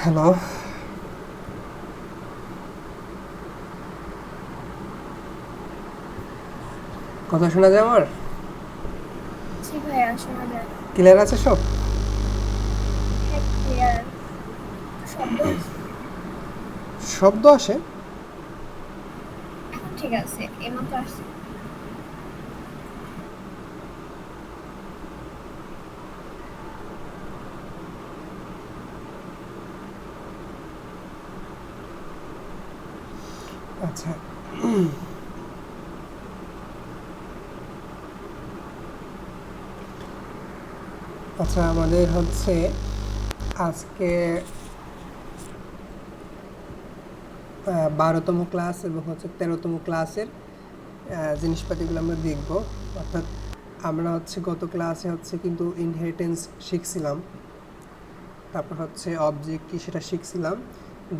Hello, কথা শোনা যায় আমার? জি ভাইয়া, শোনা যায়। ক্লিয়ার আছে সব? হ্যাঁ, ক্লিয়ার। একটু শব্দ আসে। শব্দ আসে? এখন ঠিক আছে, এইমাত্র আসছে। আচ্ছা। আচ্ছা, আমাদের হচ্ছে আজকে 12তম ক্লাস এবং হচ্ছে 13তম ক্লাসের জিনিসপাতিগুলো আমরা দেখব। অর্থাৎ আমরা হচ্ছে গত ক্লাসে হচ্ছে কিন্তু ইনহেরিটেন্স শিখছিলাম, তারপর হচ্ছে অবজেক্ট কি সেটা শিখছিলাম।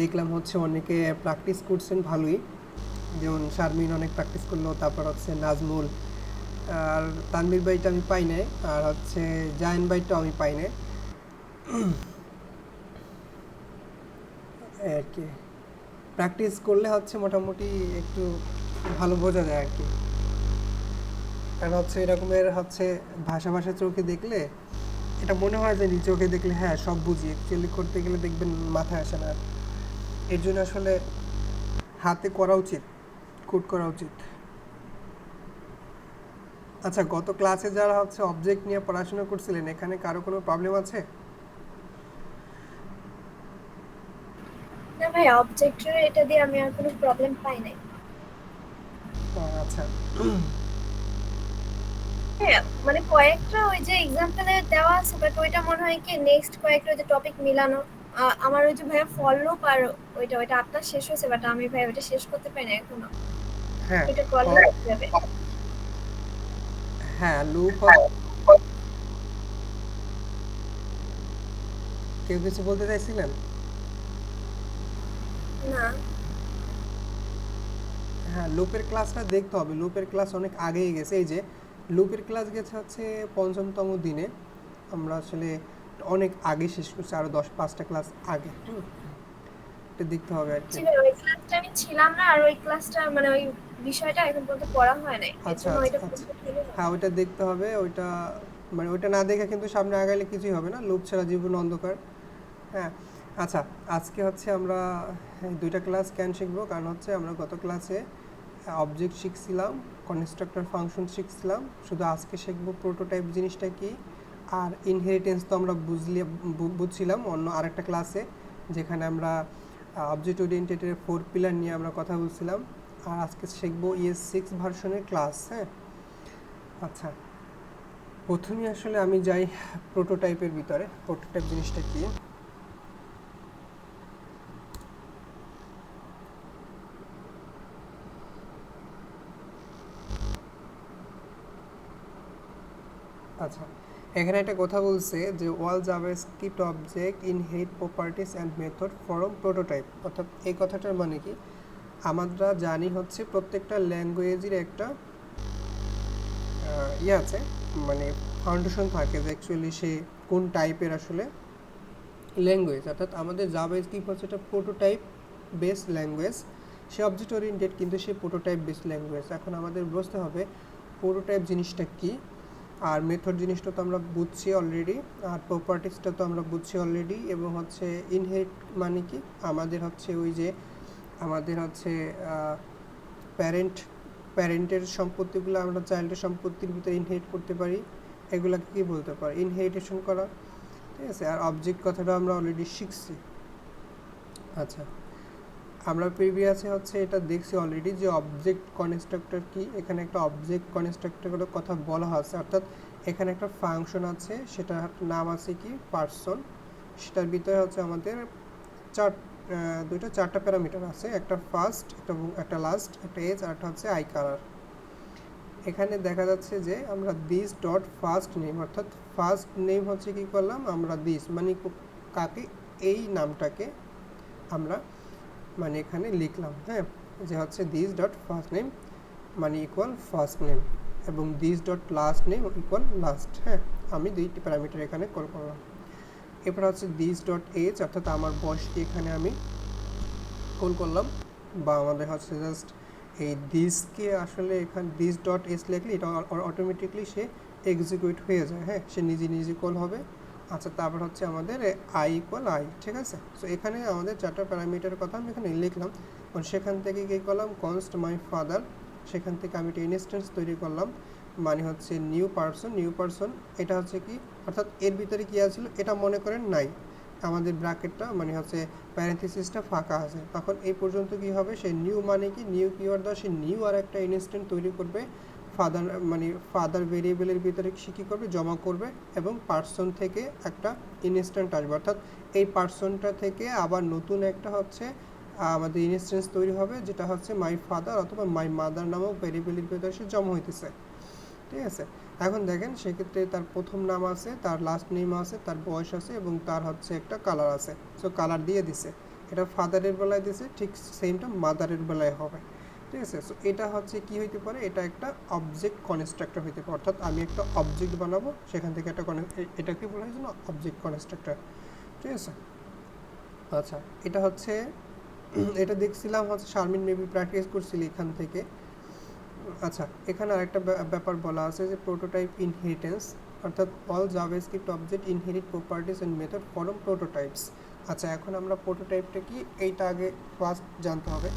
দেখলাম হচ্ছে অনেকে প্র্যাকটিস করছেন ভালোই, যেমন শারমিন অনেক প্র্যাকটিস করলো, তারপর হচ্ছে নাজমুল, আর তানভীর বাইটা আমি পাই নাই, আর হচ্ছে জায়ন বাইটাও আমি পাই নাই আর কি। প্র্যাকটিস করলে হচ্ছে মোটামুটি একটু ভালো বোঝা যায় আর কি। কারণ হচ্ছে এরকমের হচ্ছে ভাষা ভাষা চোখে দেখলে এটা মনে হয় যে চোখে দেখলে হ্যাঁ সব বুঝি, অ্যাকচুয়ালি করতে গেলে দেখবেন মাথায় আসে না। এর জন্য আসলে হাতে করা উচিত, কোড করা উচিত। আচ্ছা, গত ক্লাসে যারা হচ্ছে অবজেক্ট নিয়ে পড়াশোনা করছিলেন, এখানে কারো কোনো প্রবলেম আছে? না ভাইয়া, অবজেক্টের এটা দিয়ে আমি আর কোনো প্রবলেম পাই নাই। আচ্ছা। হ্যাঁ, মানে কয়েকটা ওই যে এক্সাম্পলে দেওয়া আছে, বাট ওইটা মনে হয় কি নেক্সট কয়েকটা ওই যে টপিক মিলানো। আমার ওই যে ভাইয়া ফল লুপ আর ওইটা আপনার শেষ হয়েছে, বাট আমি ভাইয়া ওইটা শেষ করতে পারি না এখনো। হ্যাঁ, ওইটা করলে ফল, হয়ে যাবে। হ্যাঁ লুপ। কেউ কিছু বলতে চাইছিলেন? না। হ্যাঁ, লুপের ক্লাসটা দেখতে হবে। লুপের ক্লাস অনেক আগেই গেছে। এই যে লুপের ক্লাস গেছে হচ্ছে ৫ম দিনে। আমরা আসলে অনেক আগে শেষ করছি, আরও ৫টা ক্লাস আগে। এটা দেখতে হবে আর কি। জি ভাই, ওই ক্লাসটা আমি ছিলাম না, আর ওই ক্লাসটা মানে ওই বিষয়টা এখন পর্যন্ত পড়া হয় নাই, এর আচ্ছা জন্য আচ্ছা ওইটা আচ্ছা। কমপ্লিট হলে হবে। হ্যাঁ, ওইটা দেখতে হবে। ওইটা মানে ওইটা না দেখে কিন্তু সামনে আগাইলে কিছুই হবে না। লুপ ছাড়া জীবন অন্ধকার। হ্যাঁ। আচ্ছা, আজকে হচ্ছে আমরা দুইটা ক্লাস কেন শিখবো, কারণ হচ্ছে আমরা গত ক্লাসে অবজেক্ট শিখছিলাম, কনস্ট্রাক্টর ফাংশন শিখছিলাম। শুধু আজকে শিখবো প্রোটোটাইপ জিনিসটা কি। আর ইনহেরিটেন্স তো আমরা বুঝছিলাম অন্য আরেকটা ক্লাসে, যেখানে আমরা অবজেক্ট ওরিয়েন্টেডের 4 পিলার নিয়ে আমরা কথা বলছিলাম। আর আজকে শিখবো ES6 ভার্সনের ক্লাস। হ্যাঁ। আচ্ছা, প্রথমে আসলে আমি যাই প্রোটোটাইপের ভিতরে। প্রোটোটাইপ জিনিসটা কি? আচ্ছা, এখানে একটা কথা বলছে যে all JavaScript object inherit properties and method from prototype. অর্থাৎ এই কথাটার মানে কি, আমরা জানি হচ্ছে প্রত্যেকটা ল্যাঙ্গুয়েজের একটা ইয়ে আছে, মানে ফাউন্ডেশন থাকে যে অ্যাকচুয়ালি সে কোন টাইপের আসলে ল্যাঙ্গুয়েজ। অর্থাৎ আমাদের জাভাস্ক্রিপ্ট হচ্ছে একটা প্রোটোটাইপ বেসড ল্যাঙ্গুয়েজ। সে অবজেক্ট ওরিয়েন্টেড কিন্তু সে প্রোটোটাইপ বেসড ল্যাঙ্গুয়েজ। এখন আমাদের বুঝতে হবে প্রোটোটাইপ জিনিসটা কি। আর মেথড জিনিসটা তো আমরা বুঝছি অলরেডি, আর প্রপার্টিসটা তো আমরা বুঝছি অলরেডি। এবং হচ্ছে ইনহেরিট মানে কি, আমাদের হচ্ছে ওই যে আমাদের হচ্ছে প্যারেন্ট প্যারেন্টের সম্পত্তিগুলো আমরা চাইল্ডের সম্পত্তির ভিতরে ইনহেরিট করতে পারি। এগুলাকে কি বলতে পারি? ইনহেরিটেশন করা। ঠিক আছে। আর অবজেক্ট কথাটা আমরা অলরেডি শিখছি। আচ্ছা, আমরা প্রিভিয়াসে হচ্ছে এটা দেখছি অলরেডি যে অবজেক্ট কনস্ট্রাক্টর কি। এখানে একটা অবজেক্ট কনস্ট্রাক্টরের কথা বলা হচ্ছে, অর্থাৎ এখানে একটা ফাংশন আছে, সেটার নাম আছে কি পার্সন। সেটার ভিতরে হচ্ছে আমাদের চার দুইটা চারটা প্যারামিটার আছে, একটা ফার্স্ট, একটা লাস্ট, একটা এজ, আর একটা হচ্ছে আই কালার। এখানে দেখা যাচ্ছে যে আমরা দিস ডট ফার্স্ট নেম, অর্থাৎ ফার্স্ট নেম হচ্ছে কি করলাম আমরা, দিস মানে কাকে, এই নামটাকে আমরা মানে এখানে লিখলাম। হ্যাঁ, যে হচ্ছে দিস ডট ফার্স্ট নেম মানে ইকুয়াল ফার্স্ট নেম, এবং this dot last name equal last. হ্যাঁ, আমি দুইটি প্যারামিটার এখানে কল করলাম। এরপর হচ্ছে দিস ডট এজ, অর্থাৎ আমার বয়সটি এখানে আমি কল করলাম, বা আমাদের হচ্ছে জাস্ট এই দিসকে আসলে এখানে দিস ডট এস লিখলে এটা অটোমেটিকলি সে এক্সিকিউট হয়ে যায়, হ্যাঁ, সে নিজে নিজে কল হবে। আচ্ছা, তারপর হচ্ছে আমাদের আই ইকুয়াল আই, ঠিক আছে। সো এখানে আমাদের 4টা প্যারামিটারের কথা আমি এখানে লিখলাম। সেখান থেকে কী করলাম, কনস্ট মাই ফাদার, সেখান থেকে আমি একটা ইনস্ট্যান্স তৈরি করলাম, মানে হচ্ছে নিউ পারসন। এটা হচ্ছে কি, অর্থাৎ এর ভিতরে কী আছে এটা মনে করেন নাই, আমাদের ব্র্যাকেটটা মানে হচ্ছে প্যারেন্থেসিসটা ফাঁকা আছে, তখন এই পর্যন্ত কি হবে, সে নিউ মানে কি, নিউ কিওয়ার্ড দ্বারা সে নিউ আর একটা ইনস্ট্যান্ট তৈরি করবে, ফাদার মানে ফাদার ভেরিয়েবলের ভিতরে সে কী করবে, জমা করবে, এবং পার্সন থেকে একটা ইনস্ট্যান্ট আসবে, অর্থাৎ এই পার্সনটা থেকে আবার নতুন একটা হচ্ছে আমাদের ইনস্ট্যান্স তৈরি হবে, যেটা হচ্ছে মাই ফাদার অথবা মাই মাদার নামক ভেরিয়েবলের ভিতরে সে জমা হইতেছে, ঠিক আছে। এখন দেখেন সেক্ষেত্রে তার প্রথম নাম আছে, তার লাস্ট নেম আছে, তার বয়স আছে, এবং তার হচ্ছে একটা কালার আছে। সো কালার দিয়ে দিছে, এটা ফাদারের বেলায় দিছে, ঠিক সেমটা মাদারের বেলায় হবে, ঠিক আছে। সো এটা হচ্ছে কি হইতে পারে, এটা একটা অবজেক্ট কনস্ট্রাক্টর হইতে পারে, অর্থাৎ আমি একটা অবজেক্ট বানাবো, সেখান থেকে একটা এটা কি বলা হয়েছে না, অবজেক্ট কনস্ট্রাক্টর, ঠিক আছে। আচ্ছা, এটা হচ্ছে এটা দেখছিলাম হচ্ছে শারমিন মেবি প্র্যাকটিস করছিলি এখান থেকে। আচ্ছা, এখানে আরেকটা ব্যাপার বলা আছে যে প্রোটোটাইপ ইনহেরিটেন্স, অর্থাৎ all JavaScript object inherit properties and method from prototypes. আচ্ছা, এখন আমরা প্রোটোটাইপটা কি এইটা আগে ফার্স্ট জানতে হবে।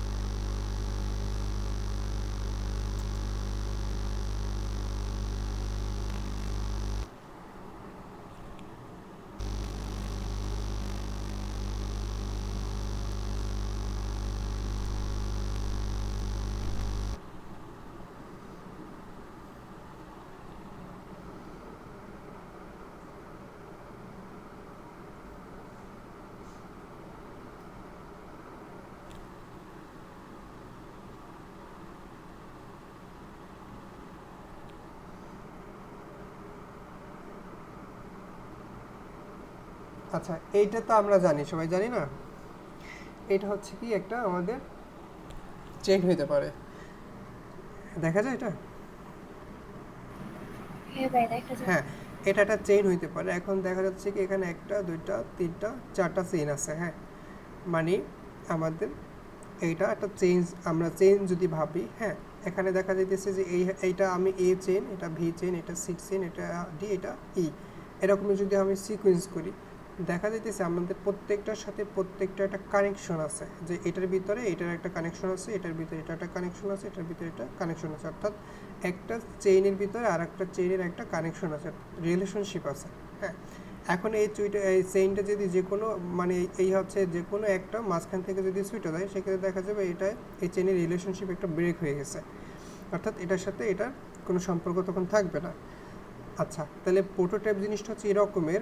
আচ্ছা, এইটা তো আমরা জানি, সবাই জানি না, এটা হচ্ছে কি একটা আমাদের চেইন হইতে পারে, দেখা যায় এটা, হ্যাঁ ভাই দেখা যায়। হ্যাঁ, এটা একটা চেইন হইতে পারে। এখন দেখা যাচ্ছে কি এখানে 1টা 2টা 3টা 4টা চেইন আছে, হ্যাঁ, মানে আমাদের এইটা একটা চেইন, আমরা চেইন যদি ভাবি, হ্যাঁ, এখানে দেখা যাইতেছে যে এইটা আমি এ চেইন, এটা ভি চেইন, এটা সি চেইন, এটা ডি, এটা ই, এরকমই যদি আমি সিকোয়েন্স করি, দেখা যাইতেছে আমাদের প্রত্যেকটার সাথে প্রত্যেকটা একটা কানেকশন আছে, যে এটার ভিতরে এটার একটা কানেকশন আছে, এটার ভিতরে এটা একটা কানেকশন আছে, এটার ভিতরে এটা কানেকশন আছে, অর্থাৎ একটা চেইনের ভিতরে আর একটা চেইনের একটা কানেকশন আছে, রিলেশনশিপ আছে, হ্যাঁ। এখন এই চেইনটা যদি যে কোনো মানে এই হচ্ছে যে কোনো একটা মাঝখান থেকে যদি ছুটে যায়, সেক্ষেত্রে দেখা যাবে এটা এই চেইনের রিলেশনশিপ একটা ব্রেক হয়ে গেছে, অর্থাৎ এটার সাথে এটার কোনো সম্পর্ক তখন থাকবে না। আচ্ছা, তাহলে প্রোটোটাইপ জিনিসটা হচ্ছে এরকমের,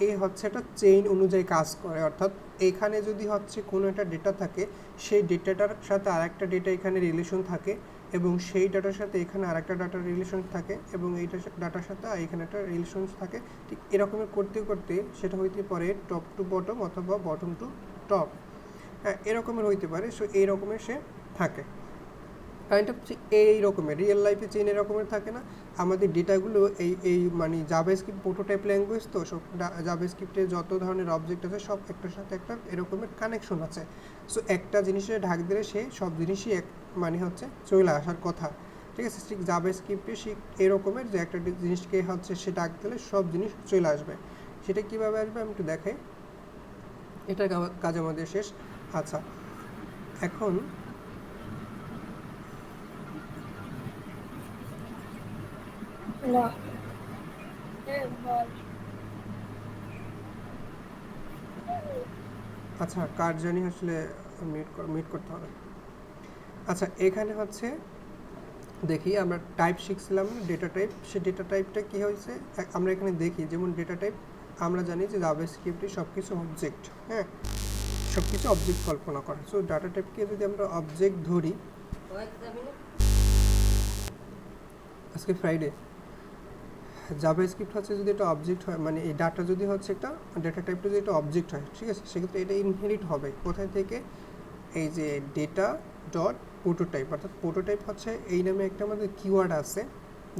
এই হচ্ছে একটা চেইন অনুযায়ী কাজ করে, অর্থাৎ এখানে যদি হচ্ছে কোনো একটা ডেটা থাকে, সেই ডেটাটার সাথে আর একটা ডেটা এখানে রিলেশন থাকে, এবং সেই ডাটার সাথে এখানে আর একটা ডাটার রিলেশন থাকে, এবং এইটা ডাটার সাথে এখানে একটা রিলেশন থাকে, ঠিক এরকমের করতে করতে সেটা হইতে পারে টপ টু বটম অথবা বটম টু টপ, হ্যাঁ, এরকমের হইতে পারে। সো এই রকমের সে থাকে, কাইন্ড অফ এই রকমের রিয়েল লাইফে চেইন এরকমের থাকে না, আমাদের ডেটাগুলো এই মানে জাভাস্ক্রিপ্ট প্রোটোটাইপ ল্যাঙ্গুয়েজ, তো সব জাভাস্ক্রিপ্টে যত ধরনের অবজেক্ট আছে সব একটার সাথে একটা এরকমের কানেকশন আছে। সো একটা জিনিসের ঢাক দিলে সে সব জিনিসই এক মানে হচ্ছে চলে আসার কথা, ঠিক আছে। ঠিক জাভাস্ক্রিপ্টে সে এরকমের যে একটা জিনিসকে হচ্ছে সে ডাক দিলে সব জিনিস চলে আসবে, সেটা কীভাবে আসবে আমি একটু দেখাই, এটা কাজ আমাদের শেষ। আচ্ছা, এখন হ্যালো, হ্যাঁ বল। আচ্ছা, কার জানি আসলে মিট করতে হবে। আচ্ছা, এখানে হচ্ছে দেখি আমরা টাইপ শিখছিলাম ডেটা টাইপ, সে ডেটা টাইপটা কী হয়েছে আমরা এখানে দেখি, যেমন ডেটা টাইপ আমরা জানি যে জাভাস্ক্রিপ্টে সব কিছু অবজেক্ট, হ্যাঁ, সব কিছু অবজেক্ট কল্পনা করে। সো ডাটা টাইপকে যদি আমরা অবজেক্ট ধরি, আজকে ফ্রাইডে, জাভাস্ক্রিপ্ট হচ্ছে যদি এটা অবজেক্ট হয়, মানে এই ডাটা যদি হচ্ছে একটা ডেটা টাইপটা যদি এটা অবজেক্ট হয়, ঠিক আছে, সেক্ষেত্রে এটা ইনহেরিট হবে কোথায় থেকে, এই যে ডেটা ডট প্রোটোটাইপ, অর্থাৎ প্রোটোটাইপ হচ্ছে এই নামে একটা আমাদের কিওয়ার্ড আছে,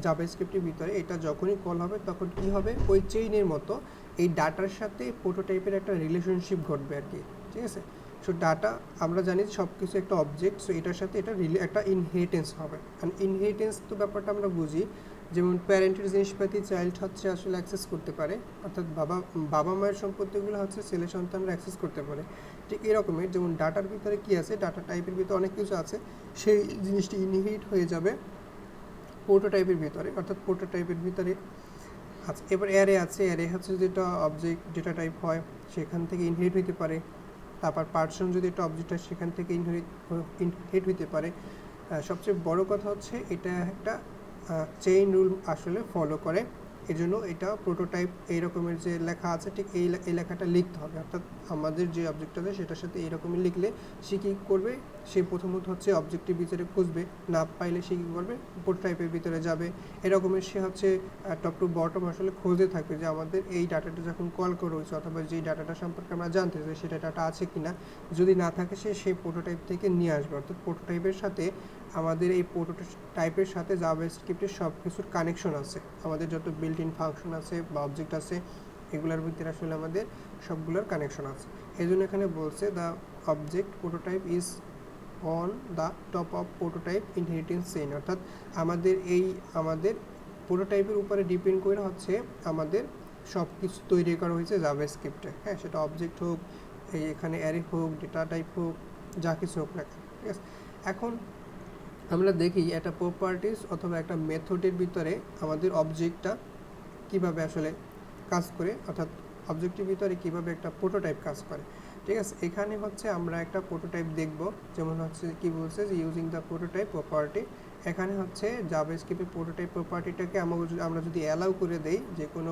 জাভাস্ক্রিপ্টের ভিতরে এটা যখনই কল হবে তখন কি হবে, ওই চেইনের মতো এই ডাটার সাথে প্রোটোটাইপের একটা রিলেশনশিপ ঘটবে আর কি, ঠিক আছে। সো ডাটা আমরা জানি সব কিছু একটা অবজেক্ট, সো এটার সাথে এটা একটা ইনহেরিটেন্স হবে। কারণ ইনহেরিটেন্স তো ব্যাপারটা আমরা বুঝি, যেমন প্যারেন্টের জিনিসপাতি চাইল্ড হচ্ছে আসলে অ্যাক্সেস করতে পারে, অর্থাৎ বাবা মায়ের সম্পত্তিগুলো হচ্ছে ছেলে সন্তানরা অ্যাক্সেস করতে পারে। ঠিক এরকমের যেমন ডাটার ভিতরে কি আছে, ডাটা টাইপের ভিতরে অনেক কিছু আছে, সেই জিনিসটি ইনহেরিট হয়ে যাবে প্রোটোটাইপের ভিতরে, অর্থাৎ প্রোটোটাইপের ভিতরে। আচ্ছা, এবার অ্যারে আছে, অ্যারে হচ্ছে যেটা অবজেক্ট ডেটা টাইপ হয় সেখান থেকে ইনহেরিট হতে পারে। তারপর পার্সন যদি একটা অবজেক্ট হয় সেখান থেকে ইনহেরিট হতে পারে। সবচেয়ে বড় কথা হচ্ছে এটা একটা চেইন রুল আসলে ফলো করে, এজন্য এটা প্রোটোটাইপ এই রকমের যে লেখা আছে ঠিক এই লেখাটা লিখতে হবে, অর্থাৎ আমাদের যে অবজেক্ট আছে সেটার সাথে এইরকমই লিখলে সে কী করবে, সে প্রথমত হচ্ছে অবজেক্টের ভিতরে খুঁজবে, না পাইলে সে কী করবে, প্রোটোটাইপের ভিতরে যাবে, এরকমের সে হচ্ছে টপ টু বটম আসলে খুঁজে থাকবে যে আমাদের এই ডাটাটা যখন কল করা হয়েছে অথবা যেই ডাটাটা সম্পর্কে আমরা জানতে চাই সেটা ডাটা আছে কি না, যদি না থাকে সে সেই প্রোটোটাইপ থেকে নিয়ে আসবে। অর্থাৎ প্রোটোটাইপের সাথে আমাদের এই প্রোটোটাইপের সাথে জাভাস্ক্রিপ্টের সব কিছুর কানেকশন আছে, আমাদের যত বিল্ট ইন ফাংশন আছে বা অবজেক্ট আছে এগুলোর ভিতরে আসলে আমাদের সবগুলোর কানেকশন আছে। এই জন্য এখানে বলছে the object prototype is on the top of prototype inheritance chain, অর্থাৎ আমাদের প্রোটোটাইপের উপরে ডিপেন্ড করে হচ্ছে আমাদের সব কিছু তৈরি করা হয়েছে জাভাস্ক্রিপ্টে, হ্যাঁ, সেটা অবজেক্ট হোক, এখানে অ্যারে হোক, ডেটা টাইপ হোক, যা কিছু হোক না, ঠিক আছে। এখন আমরা দেখি একটা প্রপার্টিস অথবা একটা মেথডের ভিতরে আমাদের অবজেক্টটা কিভাবে আসলে কাজ করে, অর্থাৎ অবজেক্টের ভিতরে কিভাবে একটা প্রোটোটাইপ কাজ করে, ঠিক আছে। এখানে হচ্ছে আমরা একটা প্রোটোটাইপ দেখব, যেমন হচ্ছে কি বলছে যে ইউজিং দ্য প্রোটোটাইপ প্রপার্টি। এখানে হচ্ছে জাভাস্ক্রিপ্টের প্রোটোটাইপ প্রপার্টিটাকে আমরা যদি অ্যালাউ করে দেই যে কোনো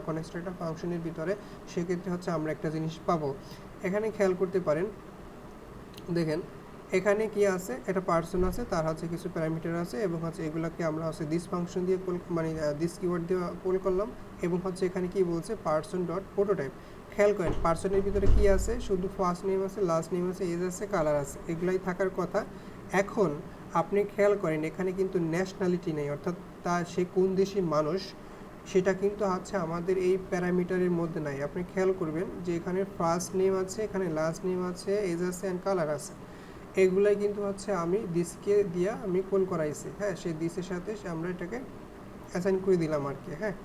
কনস্ট্রাক্টর ফাংশনের ভিতরে, সেক্ষেত্রে হচ্ছে আমরা একটা জিনিস পাবো। এখানে খেয়াল করতে পারেন, দেখেন এখানে কি আছে, একটা পার্সন আছে, তার হচ্ছে কিছু প্যারামিটার আছে এবং হচ্ছে এগুলোকে আমরা হচ্ছে দিস ফাংশন দিয়ে দিস কিওয়ার্ড দিয়ে কল করলাম, এবং হচ্ছে এখানে কি বলছে পার্সন ডট প্রোটোটাইপ। খেয়াল করেন পার্সনের ভিতরে কি আছে, শুধু ফার্স্ট নেম আছে, লাস্ট নেম আছে, এজ আছে, কালার আছে, এগুলাই থাকার কথা। এখন আপনি খেয়াল করেন এখানে কিন্তু ন্যাশনালিটি নেই, অর্থাৎ সে কোন দেশি মানুষ সেটা কিন্তু হচ্ছে আমাদের এই প্যারামিটারের মধ্যে নাই। আপনি খেয়াল করবেন যে এখানে ফার্স্ট নেম আছে, এখানে লাস্ট নেম আছে, এজ আছে অ্যান্ড কালার আছে, এগুলাই কিন্তু হচ্ছে আমি দিসকে দিয়ে আমি কল করাইছি, হ্যাঁ, সেই দিসের সাথে আমরা এটাকে অ্যাসাইন করে দিলাম আর কি, হ্যাঁ।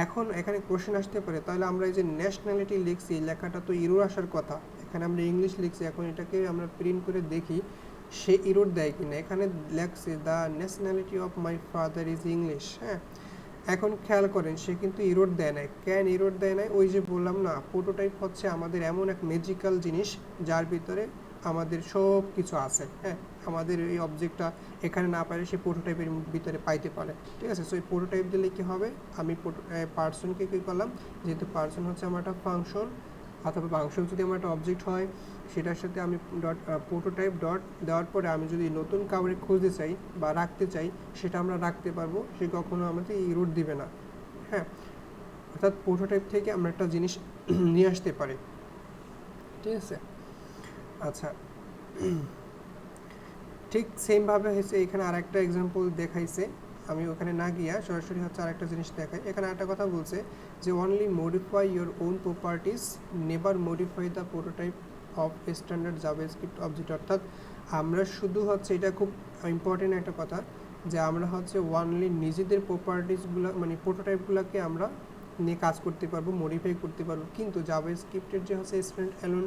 এখন এখানে কোশ্চেন আসতে পারে, তাহলে আমরা এই যে ন্যাশনালিটি লিখছি এই লেখাটা তো ইরোর আসার কথা, এখানে আমরা ইংলিশ লিখছি, এখন এটাকে আমরা প্রিন্ট করে দেখি সে ইরোর দেয় কিনা। এখানে লেখছে the nationality of my father is English, হ্যাঁ। এখন খেয়াল করেন সে কিন্তু ইরোর দেয় নাই, কেন ইরোর দেয় নাই, ওই যে বললাম না, প্রোটোটাইপ হচ্ছে আমাদের এমন এক ম্যাজিক্যাল জিনিস যার ভিতরে আমাদের সব কিছু আছে, হ্যাঁ, আমাদের এই অবজেক্টটা এখানে না পারে সে প্রোটোটাইপের ভিতরে পাইতে পারে, ঠিক আছে। সো এই প্রোটোটাইপ দিলে কী হবে, আমি পার্সনকে কী করলাম, যেহেতু পার্সন হচ্ছে আমার একটা ফাংশন, অথবা ফাংশন যদি আমার একটা অবজেক্ট হয় সেটার সাথে আমি প্রোটোটাইপ ডট দেওয়ার পরে আমি যদি নতুন কাউরে খুঁজতে চাই বা রাখতে চাই সেটা আমরা রাখতে পারবো, সে কখনো আমাদের ইরোর দিবে না, হ্যাঁ। অর্থাৎ প্রোটোটাইপ থেকে আমরা একটা জিনিস নিয়ে আসতে পারি, ঠিক আছে। আচ্ছা, ঠিক সেমভাবে হচ্ছে এখানে আরেকটা এক্সাম্পল দেখাইছে, আমি ওখানে না গিয়া সরাসরি হচ্ছে আরেকটা জিনিস দেখাই। এখানে একটা কথা বলছে যে only modify your own properties, never modify the prototype of standard JavaScript object, অর্থাৎ আমরা শুধু হচ্ছে, এটা খুব ইম্পর্টেন্ট একটা কথা, যে আমরা হচ্ছে অনলি নিজেদের প্রপার্টিসগুলো মানে প্রোটোটাইপগুলোকে আমরা নিয়ে কাজ করতে পারবো, মডিফাই করতে পারবো, কিন্তু জাভাস্ক্রিপ্টের যে হচ্ছে স্ট্যান্ড অ্যালোন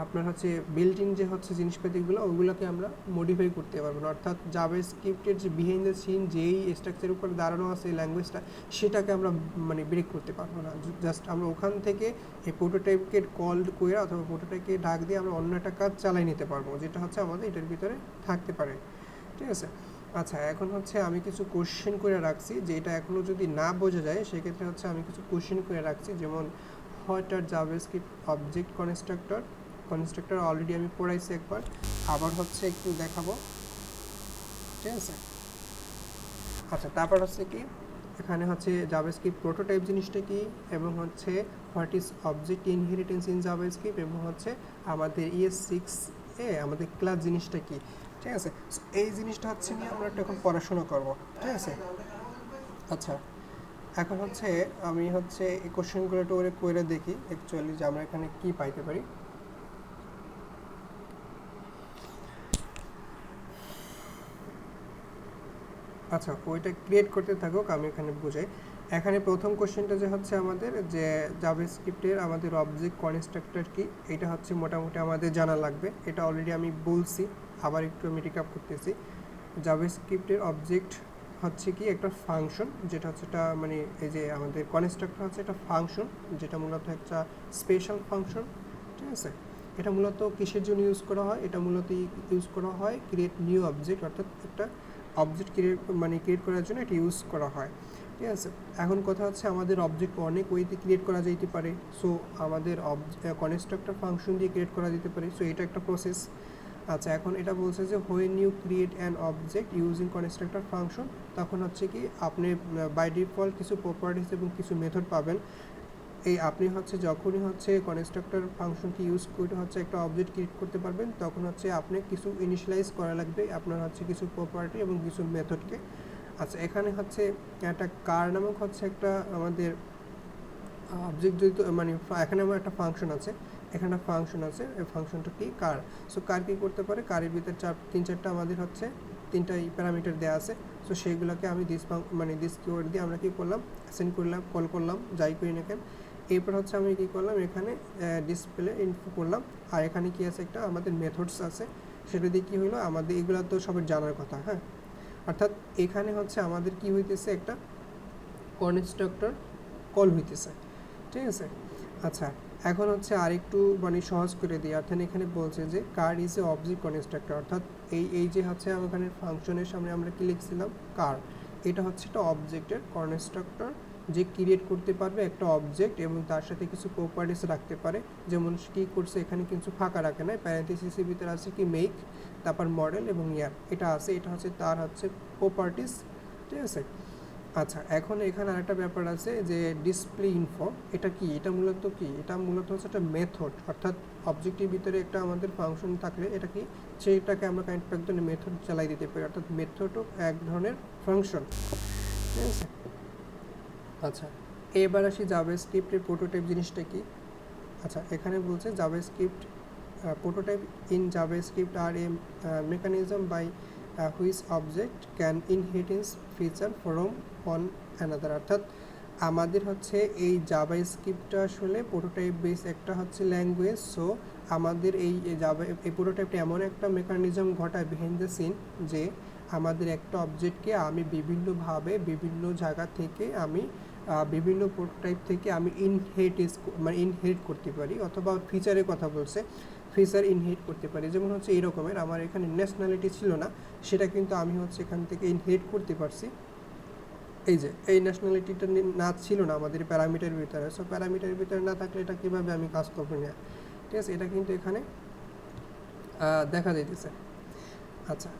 আপনার হচ্ছে বিল্ট ইন যে হচ্ছে জিনিসপাতিগুলো ওগুলোকে আমরা মডিফাই করতে পারবো না। অর্থাৎ জাভাস্ক্রিপ্টের যে বিহাইন্ড দ্য সিন যেই স্ট্রাকচারের উপর দাঁড়ানো আছে এই ল্যাঙ্গুয়েজটা, সেটাকে আমরা মানে ব্রেক করতে পারবো না। জাস্ট আমরা ওখান থেকে এই প্রোটোটাইপকে কল করে অথবা প্রোটোটাইপকে ডাক দিয়ে আমরা অন্য একটা কাজ চালাই নিতে পারবো, যেটা হচ্ছে আমাদের এটার ভিতরে থাকতে পারে, ঠিক আছে। আচ্ছা, এখন হচ্ছে আমি কিছু কোশ্চেন করে রাখছি, যে এটা এখনও যদি না বোঝা যায় সেক্ষেত্রে হচ্ছে আমি কিছু কোশ্চেন করে রাখছি, যেমন what are JavaScript object constructor already আমি পড়াইছি একবার, আবার হচ্ছে একটু দেখাবো, ঠিক আছে। আচ্ছা, তারপর হচ্ছে কি এখানে হচ্ছে জাভাস্ক্রিপ্ট প্রোটোটাইপ জিনিসটা কি, এবং হচ্ছে what is object inheritance in JavaScript, এবং হচ্ছে আমাদের ES6 আমাদের ক্লাস জিনিসটা কি। ঠিক আছে। So, এই জিনিসটা হচ্ছে নিয়ে আমরা একটু এখন পড়াশোনা করব, ঠিক আছে। আচ্ছা, এখন হচ্ছে আমি হচ্ছে এই কোশ্চেনগুলো একটু করে দেখি অ্যাকচুয়ালি যে আমরা এখানে কি পাইতে পারি। আচ্ছা, ওইটা ক্রিয়েট করতে থাকুক, আমি এখানে বুঝাই। এখানে প্রথম কোশ্চেনটা যে হচ্ছে আমাদের যে জাভাস্ক্রিপ্টের আমাদের অবজেক্ট কনস্ট্রাক্টর কি, এটা হচ্ছে মোটামুটি আমাদের জানা লাগবে। এটা অলরেডি আমি বলছি, আবার একটু আমি রিক্যাপ করতেছি। জাভাস্ক্রিপ্টের অবজেক্ট হচ্ছে কি একটা ফাংশন, যেটা হচ্ছে একটা মানে এই যে আমাদের কনস্ট্রাক্টর হচ্ছে একটা ফাংশন, যেটা মূলত একটা স্পেশাল ফাংশন, ঠিক আছে। এটা মূলত কিসের জন্য ইউজ করা হয়, এটা মূলত ইউজ করা হয় ক্রিয়েট নিউ অবজেক্ট, অর্থাৎ একটা অবজেক্ট ক্রিয়েট করার জন্য এটা ইউজ করা হয়, ঠিক আছে। এখন কথা হচ্ছে আমাদের অবজেক্ট অনেক ওয়েতে ক্রিয়েট করা যেতে পারে। সো আমাদের কনস্ট্রাক্টর ফাংশন দিয়ে ক্রিয়েট করা যেতে পারে, সো এটা একটা প্রসেস। আচ্ছা, এখন এটা বলছে যে when you create an object using constructor function, তখন হচ্ছে কি আপনি বাই ডিফল্ট কিছু প্রপার্টিস এবং কিছু মেথড পাবেন। এই আপনি হচ্ছে যখনই হচ্ছে কনস্ট্রাক্টর ফাংশনকে ইউজ করে হচ্ছে একটা অবজেক্ট ক্রিয়েট করতে পারবেন, তখন হচ্ছে আপনি কিছু ইনিশিয়ালাইজ করা লাগবে আপনার হচ্ছে কিছু প্রপার্টি এবং কিছু মেথডকে। আচ্ছা, এখানে হচ্ছে একটা কার নামক হচ্ছে একটা আমাদের অবজেক্ট যেহেতু মানে এখানে আমার একটা ফাংশন আছে, এখানে একটা ফাংশন আছে, এই ফাংশনটা কি কার। সো কার কী করতে পারে, কারের ভিতরে তিন চারটা আমাদের হচ্ছে তিনটা প্যারামিটার দেওয়া আছে। সো সেইগুলোকে আমি দিস কিওয়ার্ড দিয়ে আমরা কী করলাম, অ্যাসাইন করলাম, কল করলাম, যাই করি না কেন। এরপর হচ্ছে আমি কী করলাম, এখানে ডিসপ্লে ইনফো করলাম, আর এখানে কি আছে একটা আমাদের মেথডস আছে, সেটা দিয়ে কী হলো আমাদের এগুলো তো সবার জানার কথা, হ্যাঁ। অর্থাৎ এখানে হচ্ছে আমাদের কি হইতেছে, একটা কনস্ট্রাক্টর কল হইতেছে, ঠিক আছে। আচ্ছা, এখন হচ্ছে আরেকটু মানে সহজ করে দিই। অর্থাৎ এখানে বলছে যে car is a object constructor, অর্থাৎ এই যে হচ্ছে এখানে ফাংশনের সামনে আমরা কি লিখছিলাম কার, এটা হচ্ছে একটা অবজেক্টের কনস্ট্রাক্টর যে ক্রিয়েট করতে পারবে একটা অবজেক্ট এবং তার সাথে কিছু প্রপার্টিস রাখতে পারে। যেমন কী করছে, এখানে কিছু ফাঁকা রাখে না, প্যারেন্থেসিসের ভিতরে আছে কি মেক, তারপর মডেল এবং ইয়ার, এটা আছে, এটা হচ্ছে তার হচ্ছে প্রপার্টিস, ঠিক আছে। আচ্ছা, এখন এখানে আরেকটা ব্যাপার আছে যে ডিসপ্লে ইনফো, এটা কি, এটা মূলত কি, এটা মূলত হচ্ছে একটা মেথড। অর্থাৎ অবজেক্টের ভিতরে একটা আমাদের ফাংশন থাকলে এটা কি, সেইটাকে আমরা এক ধরনের মেথড চালাই দিতে পারি, অর্থাৎ মেথডও এক ধরনের ফাংশন, ঠিক আছে। আচ্ছা, এবার আসি জাভাস্ক্রিপ্টের প্রোটোটাইপ জিনিসটা কি। আচ্ছা, এখানে বলছে JavaScript prototype in JavaScript are a mechanism by which object can inheritance feature from one another, অর্থাৎ আমাদের হচ্ছে এই জাভাস্ক্রিপ্টটা আসলে প্রোটোটাইপ বেস একটা হচ্ছে ল্যাঙ্গুয়েজ। সো আমাদের এই প্রোটোটাইপটা এমন একটা মেকানিজম ঘটায় বিহাইন্ড দ্য সিন, যে আমাদের একটা অবজেক্টকে আমি বিভিন্নভাবে বিভিন্ন জায়গা থেকে আমি বিভিন্ন প্রোটোটাইপ থেকে আমি ইনহেরিট করতে পারি, অথবা ফিচারের কথা বলছে, ফিচার ইনহেরিট করতে পারি। যেমন হচ্ছে এই রকমের আমার এখানে ন্যাশনালিটি ছিল না, সেটা কিন্তু আমি হচ্ছে এখান থেকে ইনহেরিট করতে পারছি। এই যে এই ন্যাশনালিটিটা না ছিল না আমাদের প্যারামিটারের ভিতরে, সো প্যারামিটারের ভিতরে না থাকলে এটা কীভাবে আমি কাজ করবো না, ঠিক আছে। এটা কিন্তু এখানে দেখা যাইতেছে। আচ্ছা,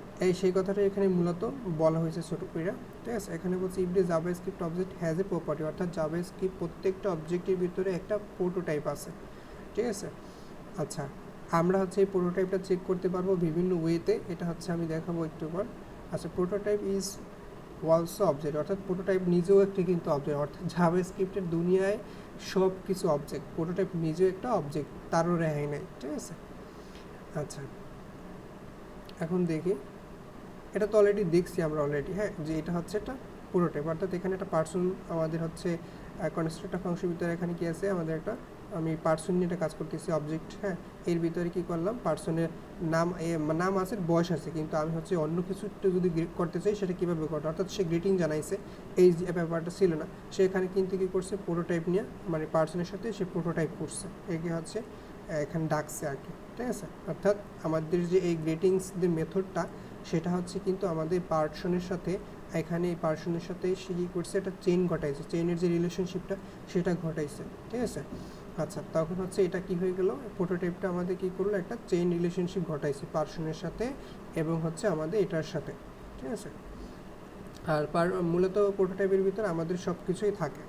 সেই কথাটা এখানে মূলত বলা হয়েছে ছোটো করে, ঠিক আছে। এখানে বলছে if the JavaScript object has a property, অর্থাৎ জাভাস্ক্রিপ্ট প্রত্যেকটা অবজেক্টের ভিতরে একটা প্রোটোটাইপ আছে, ঠিক আছে। আচ্ছা, আমরা হচ্ছে এই প্রোটোটাইপটা চেক করতে পারবো বিভিন্ন ওয়েতে, এটা হচ্ছে আমি দেখাবো একটু পর। আচ্ছা, প্রোটোটাইপ ইজ অলসো অবজেক্ট, অর্থাৎ প্রোটোটাইপ নিজেও একটি কিন্তু অবজেক্ট, অর্থাৎ জাভাস্ক্রিপ্টের দুনিয়ায় সব কিছু অবজেক্ট, প্রোটোটাইপ নিজেও একটা অবজেক্ট, তারও রেহাই নেই, ঠিক আছে। আচ্ছা, এখন দেখি, এটা তো অলরেডি দেখছি আমরা অলরেডি, হ্যাঁ, যে এটা হচ্ছে একটা প্রোটোটাইপ, অর্থাৎ এখানে একটা পার্সন আমাদের হচ্ছে কনস্ট্রাক্টর ফাংশন ভিতরে এখানে কি আছে, আমাদের একটা আমি পার্সন নিয়ে একটা কাজ করতেছি অবজেক্ট, হ্যাঁ। এর ভিতরে কি করলাম, পার্সনের নাম আছে, বয়স আছে, কিন্তু আমি হচ্ছে অন্য কিছু যদি করতে চাই সেটা কীভাবে করবো, অর্থাৎ সে গ্রিটিং জানাইছে, এই যে ব্যাপারটা ছিল না, সে এখানে কিন্তু কী করছে, প্রোটোটাইপ নিয়ে মানে পার্সনের সাথে সে প্রোটোটাইপ করছে, একে হচ্ছে এখানে ডাকছে আর কি, ঠিক আছে। অর্থাৎ আমাদের যে এই গ্রিটিংস যে মেথডটা, সেটা হচ্ছে কিন্তু আমাদের পার্সনের সাথে, এখানে এই পার্সনের সাথে সে কী করছে, একটা চেইন ঘটাইছে, চেইনের যে রিলেশনশিপটা সেটা ঘটাইছে, ঠিক আছে। আচ্ছা, তখন হচ্ছে এটা কি হয়ে গেল, প্রোটোটাইপটা আমাদের কী করলো, একটা চেইন রিলেশনশিপ ঘটাইছে পার্সনের সাথে এবং হচ্ছে আমাদের এটার সাথে, ঠিক আছে। আর মূলত প্রোটোটাইপের ভিতরে আমাদের সব কিছুই থাকে,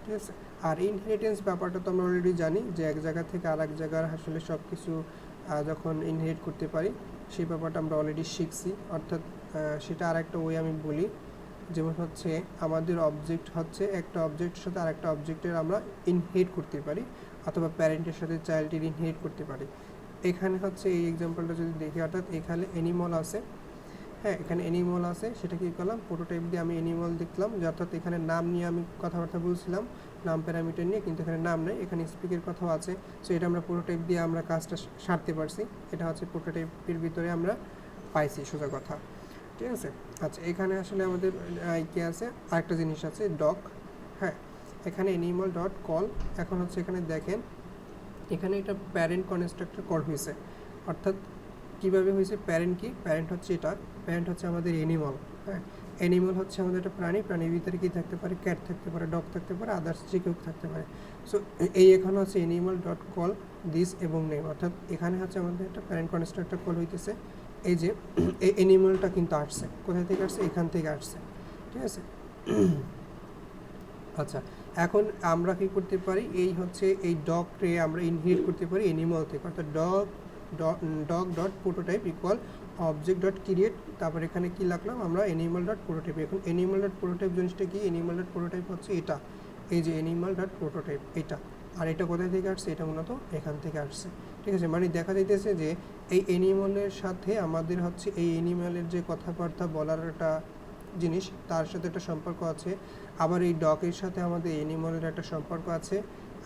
ঠিক আছে। আর ইনহেরিটেন্স ব্যাপারটা তো আমরা অলরেডি জানি, যে এক জায়গা থেকে আর এক জায়গার আসলে সব কিছু যখন ইনহেরিট করতে পারি, সেই ব্যাপারটা আমরা অলরেডি শিখছি। অর্থাৎ সেটা আরেকটা ওয়ে আমি বলি, যেমন হচ্ছে আমাদের অবজেক্ট হচ্ছে একটা অবজেক্টের সাথে আরেকটা অবজেক্টের আমরা ইনহেরিট করতে পারি, অথবা প্যারেন্টের সাথে চাইল্ডের ইনহেরিট করতে পারি। এখানে হচ্ছে এই এক্সাম্পলটা যদি দেখি, অর্থাৎ এখানে অ্যানিমাল আছে, হ্যাঁ এখানে অ্যানিমাল আছে, সেটা কী করলাম, প্রোটোটাইপ দিয়ে আমি অ্যানিমাল দেখলাম, যে অর্থাৎ এখানে নাম নিয়ে আমি কথাবার্তা বলছিলাম, নাম প্যারামিটার নিয়ে, কিন্তু এখানে নাম নেই, এখানে স্পিকের কথাও আছে। সো এটা আমরা প্রোটোটাইপ দিয়ে আমরা কাজটা সারতে পারছি। এটা হচ্ছে প্রোটোটাইপের ভিতরে আমরা পাইছি, সোজা কথা, ঠিক আছে। আচ্ছা, এখানে আসলে আমাদের কি আছে, আরেকটা জিনিস আছে ডক, হ্যাঁ এখানে অ্যানিমাল ডট কল। এখন হচ্ছে এখানে দেখেন, এখানে একটা প্যারেন্ট কনস্ট্রাক্টর কল হয়েছে, অর্থাৎ কীভাবে হয়েছে, প্যারেন্ট কি, প্যারেন্ট হচ্ছে এটা, প্যারেন্ট হচ্ছে আমাদের অ্যানিমাল, হ্যাঁ অ্যানিমাল হচ্ছে আমাদের একটা প্রাণী, প্রাণীর ভিতরে কী থাকতে পারে, ক্যাট থাকতে পারে, ডগ থাকতে পারে, আদার্স যে কেউ থাকতে পারে। সো এই এখানে হচ্ছে অ্যানিমাল ডট কল দিস এবং নেম, অর্থাৎ এখানে হচ্ছে আমাদের একটা প্যারেন্ট কনস্ট্রাক্টর কল হইতেছে। এই যে এই অ্যানিমালটা কিন্তু আসছে, কোথায় থেকে আসছে, এখান থেকে আসছে, ঠিক আছে। আচ্ছা, এখন আমরা কী করতে পারি, এই হচ্ছে এই ডগকে আমরা ইনহেরিট করতে পারি অ্যানিমাল থেকে, অর্থাৎ dog dot prototype equal object dot create, তারপর এখানে কি লাগলাম আমরা, অ্যানিমাল ডট প্রোটোটাইপ। এখন অ্যানিমাল ডট প্রোটোটাইপ জিনিসটা কি, অ্যানিমাল ডট প্রোটোটাইপ হচ্ছে এটা, এই যে অ্যানিমাল ডট প্রোটোটাইপ এটা, আর এটা কোথায় থেকে আসছে, এটা মূলত এখান থেকে আসছে, ঠিক আছে। মানে দেখা যাইতেছে যে এই অ্যানিমালের সাথে আমাদের হচ্ছে এই অ্যানিমালের যে কথাবার্তা বলার একটা জিনিস, তার সাথে একটা সম্পর্ক আছে, আবার এই ডগের সাথে আমাদের অ্যানিমালের একটা সম্পর্ক আছে,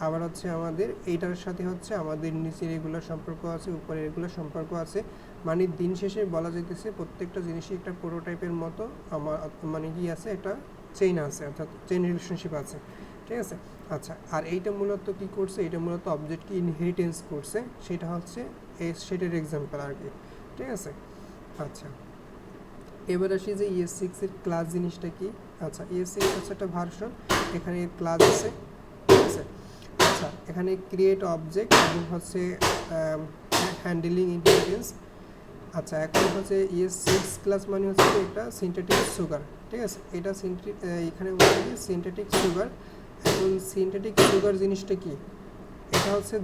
আবার হচ্ছে আমাদের এইটার সাথে হচ্ছে আমাদের নিচের এগুলোর সম্পর্ক আছে, উপরের এগুলোর সম্পর্ক আছে। মানে দিন শেষে বলা যাইতেছে প্রত্যেকটা জিনিসই একটা প্রোটোটাইপের মতো আমার মানে কি আছে, একটা চেইন আছে, অর্থাৎ চেইন রিলেশনশিপ আছে, ঠিক আছে। আচ্ছা, আর এইটা মূলত কি করছে, এটা মূলত অবজেক্টকে ইনহেরিটেন্স করছে, সেটা হচ্ছে সেটার এক্সাম্পল আর কি, ঠিক আছে। আচ্ছা, এবার আসি যে ES6 এর ক্লাস জিনিসটা কি। আচ্ছা, ES6 হচ্ছে একটা ভার্সন, এখানে ক্লাস আছে, ঠিক আছে। আচ্ছা, এখানে ক্রিয়েট অবজেক্ট এবং হচ্ছে হ্যান্ডেলিং ইন্টেলিজেন্স। আচ্ছা, এখন হচ্ছে ES6 ক্লাস মানে হচ্ছে এটা সিনথেটিক সুগার, ঠিক আছে। এটা এখানে বলছে যে সিনথেটিক সুগার। এখন সিনথেটিক সুগার জিনিসটা কি, এটা হচ্ছে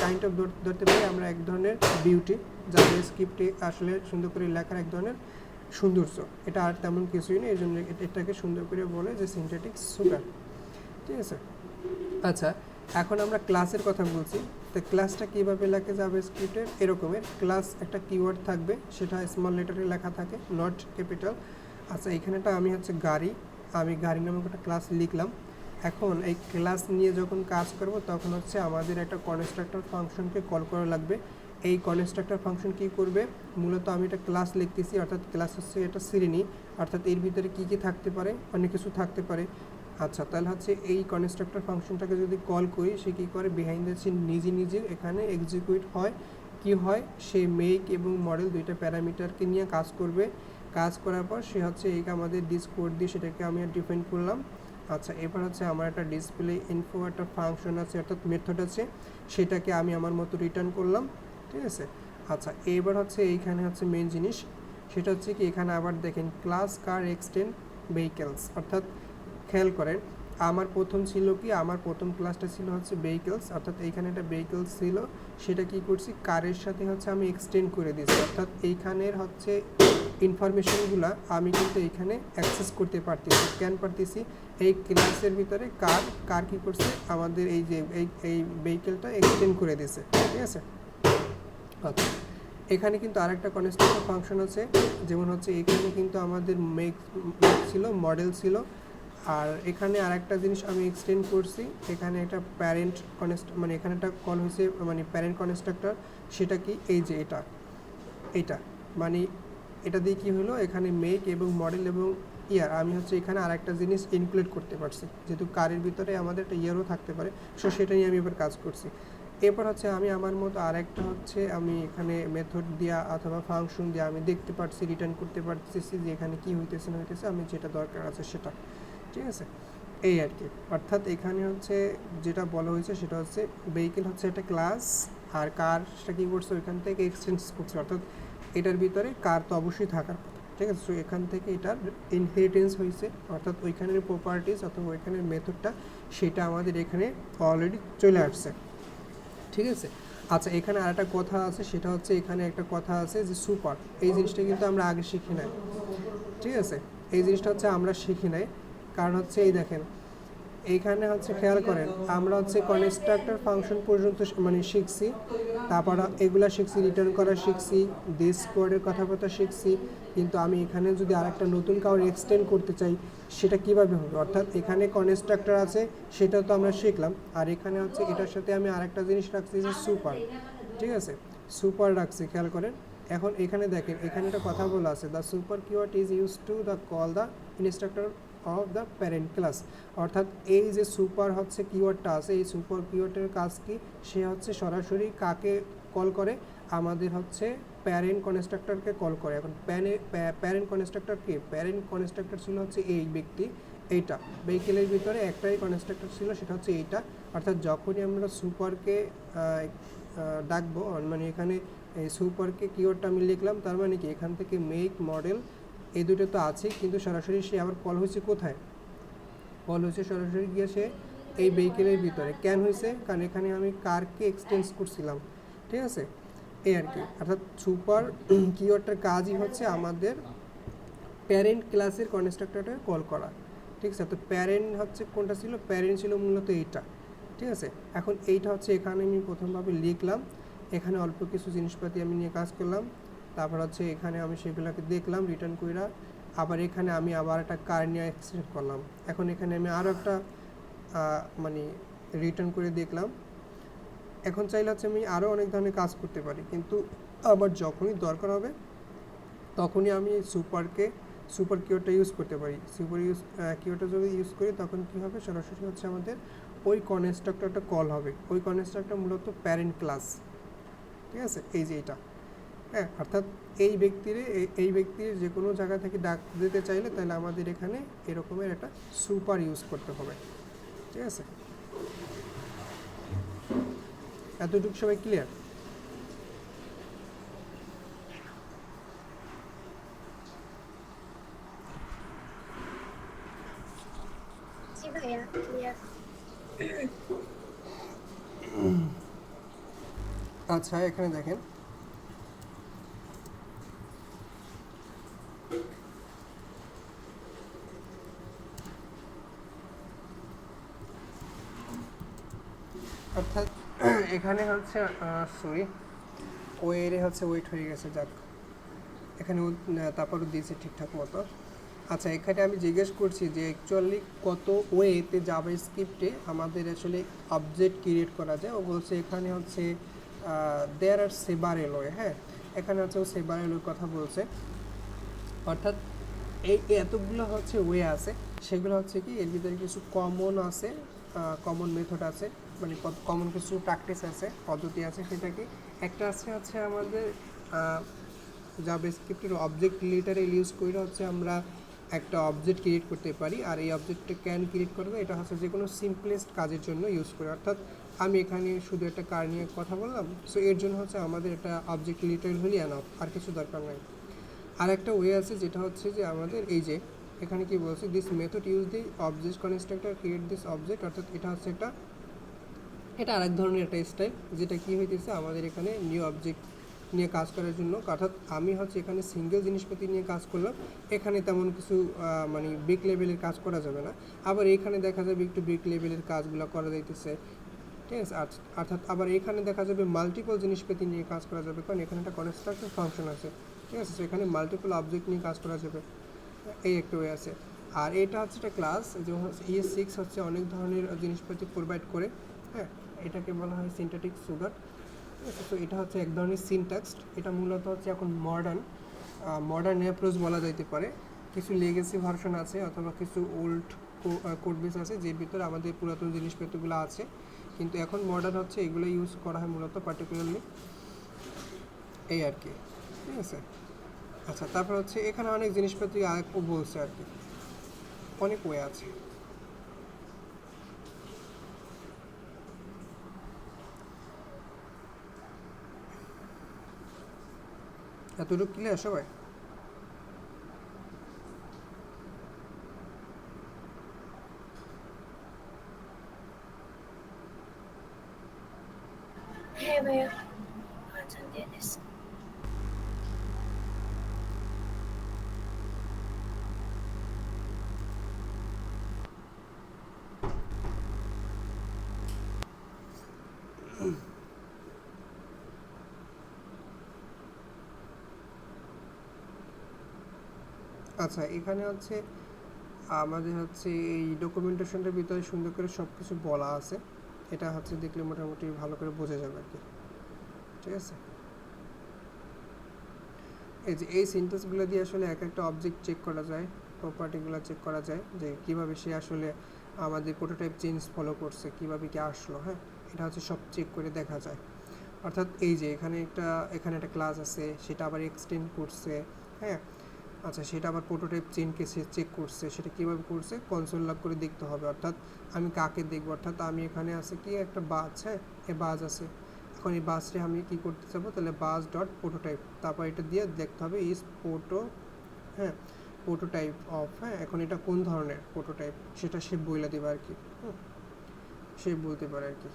কাইন্ড অফ ধরতে পারি আমরা এক ধরনের বিউটি, জাভাস্ক্রিপ্টে আসলে সুন্দর করে লেখার এক ধরনের সৌন্দর্য, এটা আর তেমন কিছুই নেই, এই জন্য এটাকে সুন্দর করে বলে যে সিনথেটিক সুগার, ঠিক আছে। আচ্ছা, এখন আমরা ক্লাসের কথা বলছি, তো ক্লাসটা কীভাবে লেখা যাবে স্ক্রিপ্টের, এরকমের ক্লাস একটা কিওয়ার্ড থাকবে, সেটা স্মল লেটারে লেখা থাকে, নট ক্যাপিটাল। আচ্ছা, এখানেটা আমি হচ্ছে গাড়ি, আমি গাড়ি নামক একটা ক্লাস লিখলাম। এখন এই ক্লাস নিয়ে যখন কাজ করব তখন হচ্ছে আমাদের একটা কনস্ট্রাক্টর ফাংশনকে কল করা লাগবে। এই কনস্ট্রাক্টর ফাংশন কী করবে, মূলত আমি একটা ক্লাস লিখতেছি, অর্থাৎ ক্লাস হচ্ছে এটা শ্রেণী, অর্থাৎ এর ভিতরে কী কী থাকতে পারে, অনেক কিছু থাকতে পারে। আচ্ছা, তাহলে হচ্ছে এই কনস্ট্রাক্টর ফাংশনটাকে যদি কল করি, সে কী করে, বিহাইন্ড দ্য সিন নিজে এখানে এক্সিকিউট হয়, কি হয়, সে মেক এবং মডেল দুইটা প্যারামিটারকে নিয়ে কাজ করবে, কাজ করার পর সে হচ্ছে এই আমাদের ডিস কোড দিয়ে সেটাকে আমি ডিফাইন করলাম। আচ্ছা, এবার হচ্ছে আমার একটা ডিসপ্লে ইনফো একটা ফাংশন আছে, অর্থাৎ মেথড আছে, সেটাকে আমি আমার মতো রিটার্ন করলাম, ঠিক আছে। আচ্ছা, এবার হচ্ছে এইখানে হচ্ছে মেন জিনিস, সেটা হচ্ছে কি, এখানে আবার দেখেন ক্লাস কার এক্সটেন্ড ভেহিকেলস, অর্থাৎ খেয়াল করেন আমার প্রথম ছিল কি, আমার প্রথম ক্লাসটা ছিল হচ্ছে ভেহিকেলস, অর্থাৎ এইখানে একটা ভেহিকেলস ছিল, সেটা কি করছি, কারের সাথে হচ্ছে আমি এক্সটেন্ড করে দিয়েছি, অর্থাৎ এইখানের হচ্ছে ইনফরমেশনগুলো আমি কিন্তু এইখানে অ্যাক্সেস করতে পারতেছি। কেন পারতেছি, এই ক্লাসের ভিতরে কার কী করছে, আমাদের এই যে এই ভেহিকেলটা এক্সটেন্ড করে দিয়েছে, ঠিক আছে। আচ্ছা, এখানে কিন্তু আরেকটা কনস্ট্রাক্টর ফাংশন আছে, যেমন হচ্ছে এখানে কিন্তু আমাদের মেক ছিল, মডেল ছিল, আর এখানে আরেকটা জিনিস আমি এক্সটেন্ড করছি, এখানে একটা প্যারেন্ট মানে এখানে একটা কল হয়েছে, মানে প্যারেন্ট কনস্ট্রাক্টর, সেটা কি, এই যে এটা মানে এটা দিয়ে কী হলো, এখানে মেক এবং মডেল এবং ইয়ার আমি হচ্ছে এখানে আরেকটা জিনিস ইনক্লুড করতে পারছি, যেহেতু কারের ভিতরে আমাদের একটা ইয়ারও থাকতে পারে, সো সেটা নিয়ে আমি এবার কাজ করছি। এরপর হচ্ছে আমি আমার মতো আরেকটা হচ্ছে আমি এখানে মেথড দিয়া অথবা ফাংশন দিয়ে আমি দেখতে পারছি, রিটার্ন করতে পারতেছি যে এখানে কী হইতেছে না হইতেছে, আমি যেটা দরকার আছে সেটা, ঠিক আছে, এই আর কি। অর্থাৎ এখানে হচ্ছে যেটা বলা হয়েছে সেটা হচ্ছে ভেহিকেল হচ্ছে একটা ক্লাস, আর কারটা কী করছে, ওইখান থেকে এক্সটেন্ড করছে, অর্থাৎ এটার ভিতরে কার তো অবশ্যই থাকার কথা, ঠিক আছে। সো এখান থেকে এটার ইনহেরিটেন্স হয়েছে, অর্থাৎ ওইখানের প্রপার্টিস অথবা ওইখানের মেথডটা সেটা আমাদের এখানে অলরেডি চলে আসছে, ঠিক আছে। আচ্ছা, এখানে আরেকটা কথা আছে, সেটা হচ্ছে এখানে একটা কথা আছে যে সুপার, এই জিনিসটা কিন্তু আমরা আগে শিখি নাই, ঠিক আছে? এই জিনিসটা হচ্ছে আমরা শিখি নাই, কারণ হচ্ছে এই দেখেন এইখানে হচ্ছে খেয়াল করেন, আমরা হচ্ছে কনস্ট্রাক্টর ফাংশন পর্যন্ত মানে শিখছি, তারপর এগুলা শিখছি, রিটার্ন করা শিখছি, দিস কোডের কথাবার্তা শিখছি, কিন্তু আমি এখানে যদি আরেকটা নতুন কাউকে এক্সটেন্ড করতে চাই সেটা কিভাবে হবে? অর্থাৎ এখানে কনস্ট্রাক্টর আছে সেটা তো আমরা শিখলাম, আর এখানে হচ্ছে এটার সাথে আমি আরেকটা জিনিস রাখছি যে সুপার, ঠিক আছে? সুপার রাখছি, খেয়াল করেন। এখন এখানে দেখেন, এখানে একটা কথা বলা আছে, the super keyword is use to the call the instructor of the parent class. অর্থাৎ এই যে সুপার হচ্ছে কিওয়ার্ডটা আছে, এই সুপার কিওয়ার্ডের কাজ কি? সে হচ্ছে সরাসরি কাকে কল করে? আমাদের হচ্ছে প্যারেন্ট কনস্ট্রাক্টরকে কল করে। এখন প্যারেন্ট কনস্ট্রাক্টর কি? প্যারেন্ট কনস্ট্রাক্টর ছিল হচ্ছে এই ব্যক্তি, এইটা ভেহিকেলের ভিতরে একটাই কনস্ট্রাক্টর ছিল, সেটা হচ্ছে এইটা। অর্থাৎ যখনই আমরা সুপারকে ডাকবো, মানে এখানে এই সুপারকে কিওয়ার্ডটা আমি লিখলাম, তার মানে কি এখান থেকে মেক মডেল এই দুটো তো আছে, কিন্তু সরাসরি সে আবার কল হয়েছে কোথায়? কল হয়েছে সরাসরি গিয়ে সে এই ভেহিকেলের ভিতরে। কেন হয়েছে? কারণ এখানে আমি কারকে এক্সটেন্স করছিলাম, ঠিক আছে? এই আর কি। অর্থাৎ সুপার কিওয়ার্ডটার কাজই হচ্ছে আমাদের প্যারেন্ট ক্লাসের কনস্ট্রাক্টরটা কল করা, ঠিক আছে? তো প্যারেন্ট হচ্ছে কোনটা ছিল? প্যারেন্ট ছিল মূলত এইটা, ঠিক আছে? এখন এইটা হচ্ছে এখানে আমি প্রথমভাবে লিখলাম, এখানে অল্প কিছু জিনিসপাতি আমি নিয়ে কাজ করলাম, তারপর হচ্ছে এখানে আমি সেগুলোকে দেখলাম রিটার্ন কইরা, আবার এখানে আমি আবার একটা কার নিয়ে এক্সটেন্ড করলাম। এখন এখানে আমি আরও একটা মানে রিটার্ন করে দেখলাম। এখন চাইলে হচ্ছে আমি আরও অনেক ধরনের কাজ করতে পারি, কিন্তু আমার যখনই দরকার হবে তখনই আমি সুপার কিওয়ার্ডটা ইউজ করতে পারি। কিওয়ার্ডটা যদি ইউজ করি তখন কী হবে? সরাসরি হচ্ছে আমাদের ওই কনস্ট্রাক্টরটা কল হবে। ওই কনস্ট্রাক্টর মূলত প্যারেন্ট ক্লাস, ঠিক আছে? এই যে এটা, হ্যাঁ, অর্থাৎ এই ব্যক্তির যে কোনো জায়গা থেকে ডাক দিতে চাইলে তাহলে আমাদের এখানে এরকমের একটা সুপার ইউজ করতে হবে, ঠিক আছে? এতটুকু সবাই ক্লিয়ার? জি ভাইয়া, ক্লিয়ার। আচ্ছা, এখানে দেখেন, অর্থাৎ এখানে হচ্ছে সরি, ওয়েরে হচ্ছে ওয়েট হয়ে গেছে, যাক এখানে তারপরও দিয়েছে ঠিকঠাক মতো। আচ্ছা, এখানে আমি জিজ্ঞেস করছি যে অ্যাকচুয়ালি কত ওয়েতে জাভাস্ক্রিপ্টে আমাদের আসলে অবজেক্ট ক্রিয়েট করা যায়। ও বলছে এখানে হচ্ছে দেয়ার আর সেভারেল ওয়ে, হ্যাঁ, এখানে হচ্ছে ও সেভারেল ওয়ে কথা বলছে। অর্থাৎ এই এতগুলো হচ্ছে ওয়ে আছে, সেগুলো হচ্ছে কি এর ভিতরে কিছু কমন আছে, কমন মেথড আছে, মানে কমন কিছু প্র্যাকটিস আছে, পদ্ধতি আছে। সেটা কি? একটা আছে হচ্ছে আমাদের জাভাস্ক্রিপ্টের অবজেক্ট রিলেটারেল ইউজ করে হচ্ছে আমরা একটা অবজেক্ট ক্রিয়েট করতে পারি, আর এই অবজেক্টটা ক্যান ক্রিয়েট করবে, এটা হচ্ছে যে কোনো সিম্পলেস্ট কাজের জন্য ইউজ করে। অর্থাৎ আমি এখানে শুধু একটা কার নিয়ে কথা বললাম, সো এর জন্য হচ্ছে আমাদের একটা অবজেক্ট রিলেটারেল হলেই এনাফ, আর কিছু দরকার নাই। আর একটা ওয়ে আছে যেটা হচ্ছে যে আমাদের এই যে এখানে কি বলছে, this method use the object constructor create this object. অর্থাৎ এটা হচ্ছে এটা আরেক ধরনের একটা স্টাইল, যেটা কি হইতেছে আমাদের এখানে নিউ অবজেক্ট নিয়ে কাজ করার জন্য। অর্থাৎ আমি হচ্ছে এখানে সিঙ্গেল জিনিসপাতি নিয়ে কাজ করলাম, এখানে তেমন কিছু মানে বিগ লেভেলের কাজ করা যাবে না। আবার এখানে দেখা যাবে একটু বিগ লেভেলের কাজগুলো করা যাইতেছে, ঠিক আছে? অর্থাৎ আবার এখানে দেখা যাবে মাল্টিপল জিনিসপাতি নিয়ে কাজ করা যাবে, কারণ এখানে একটা কনস্ট্রাক্টর ফাংশন আছে, ঠিক আছে? সো এখানে মাল্টিপল অবজেক্ট নিয়ে কাজ করা যাবে, এই একটা ওয়ে আছে। আর এটা হচ্ছে একটা ক্লাস, যে ES6 হচ্ছে অনেক ধরনের জিনিসপাতি প্রোভাইড করে, হ্যাঁ, এটাকে বলা হয় সিনট্যাটিক সুগার, ঠিক আছে? তো এটা হচ্ছে এক ধরনের সিনট্যাক্স। এটা মূলত হচ্ছে এখন মডার্ন অ্যাপ্রোচ বলা যাইতে পারে। কিছু লেগেসি ভার্সন আছে অথবা কিছু ওল্ড কোড বেস আছে, যে ভিতরে আমাদের পুরাতন জিনিসপত্রগুলো আছে, কিন্তু এখন মডার্ন হচ্ছে এগুলো ইউজ করা হয় মূলত পার্টিকুলারলি, এই আর কি, ঠিক আছে? আচ্ছা, তারপর হচ্ছে এখানে অনেক জিনিসপত্র আরেকটু বলছে আর কি, অনেক ওয়ে আছে। এতটুকু ক্লিয়ার সবাই? হ্যাঁ ভাইয়া আচ্ছা দিয়ে দিস। আচ্ছা, এখানে হচ্ছে আমাদের হচ্ছে এই ডকুমেন্টেশনটার ভিতরে সুন্দর করে সব কিছু বলা আছে। এটা হচ্ছে দেখলে মোটামুটি ভালো করে বোঝা যাবে আর কি। ঠিক আছে, এই যে এই সিনটেন্সগুলো দিয়ে আসলে এক একটা অবজেক্ট চেক করা যায়, প্রপার্টিগুলো চেক করা যায় যে কীভাবে সে আসলে আমাদের প্রোটোটাইপ চেঞ্জ ফলো করছে, কীভাবে কি আসলো। হ্যাঁ, এটা হচ্ছে সব চেক করে দেখা যায়। অর্থাৎ এই যে এখানে একটা ক্লাস আছে, সেটা আবার এক্সটেন্ড করছে। হ্যাঁ, আচ্ছা, সেটা আবার প্রোটোটাইপ চেনকে সে চেক করছে, সেটা কীভাবে করছে কনসোল লগ করে দেখতে হবে। অর্থাৎ আমি কাকে দেখব, অর্থাৎ আমি এখানে আছে কি একটা বাজ, হ্যাঁ এ বাজ আছে, এখন এই বাসটা আমি কি করতে চাবো, তাহলে বাস ডট প্রোটোটাইপ, তারপর এটা দিয়ে দেখতে হবে ইজ প্রোটো, হ্যাঁ প্রোটোটাইপ অফ, হ্যাঁ এখন এটা কোন ধরনের প্রোটোটাইপ সেটা সে বলে দেবে আর কি। সে বলতে পারে আর কি।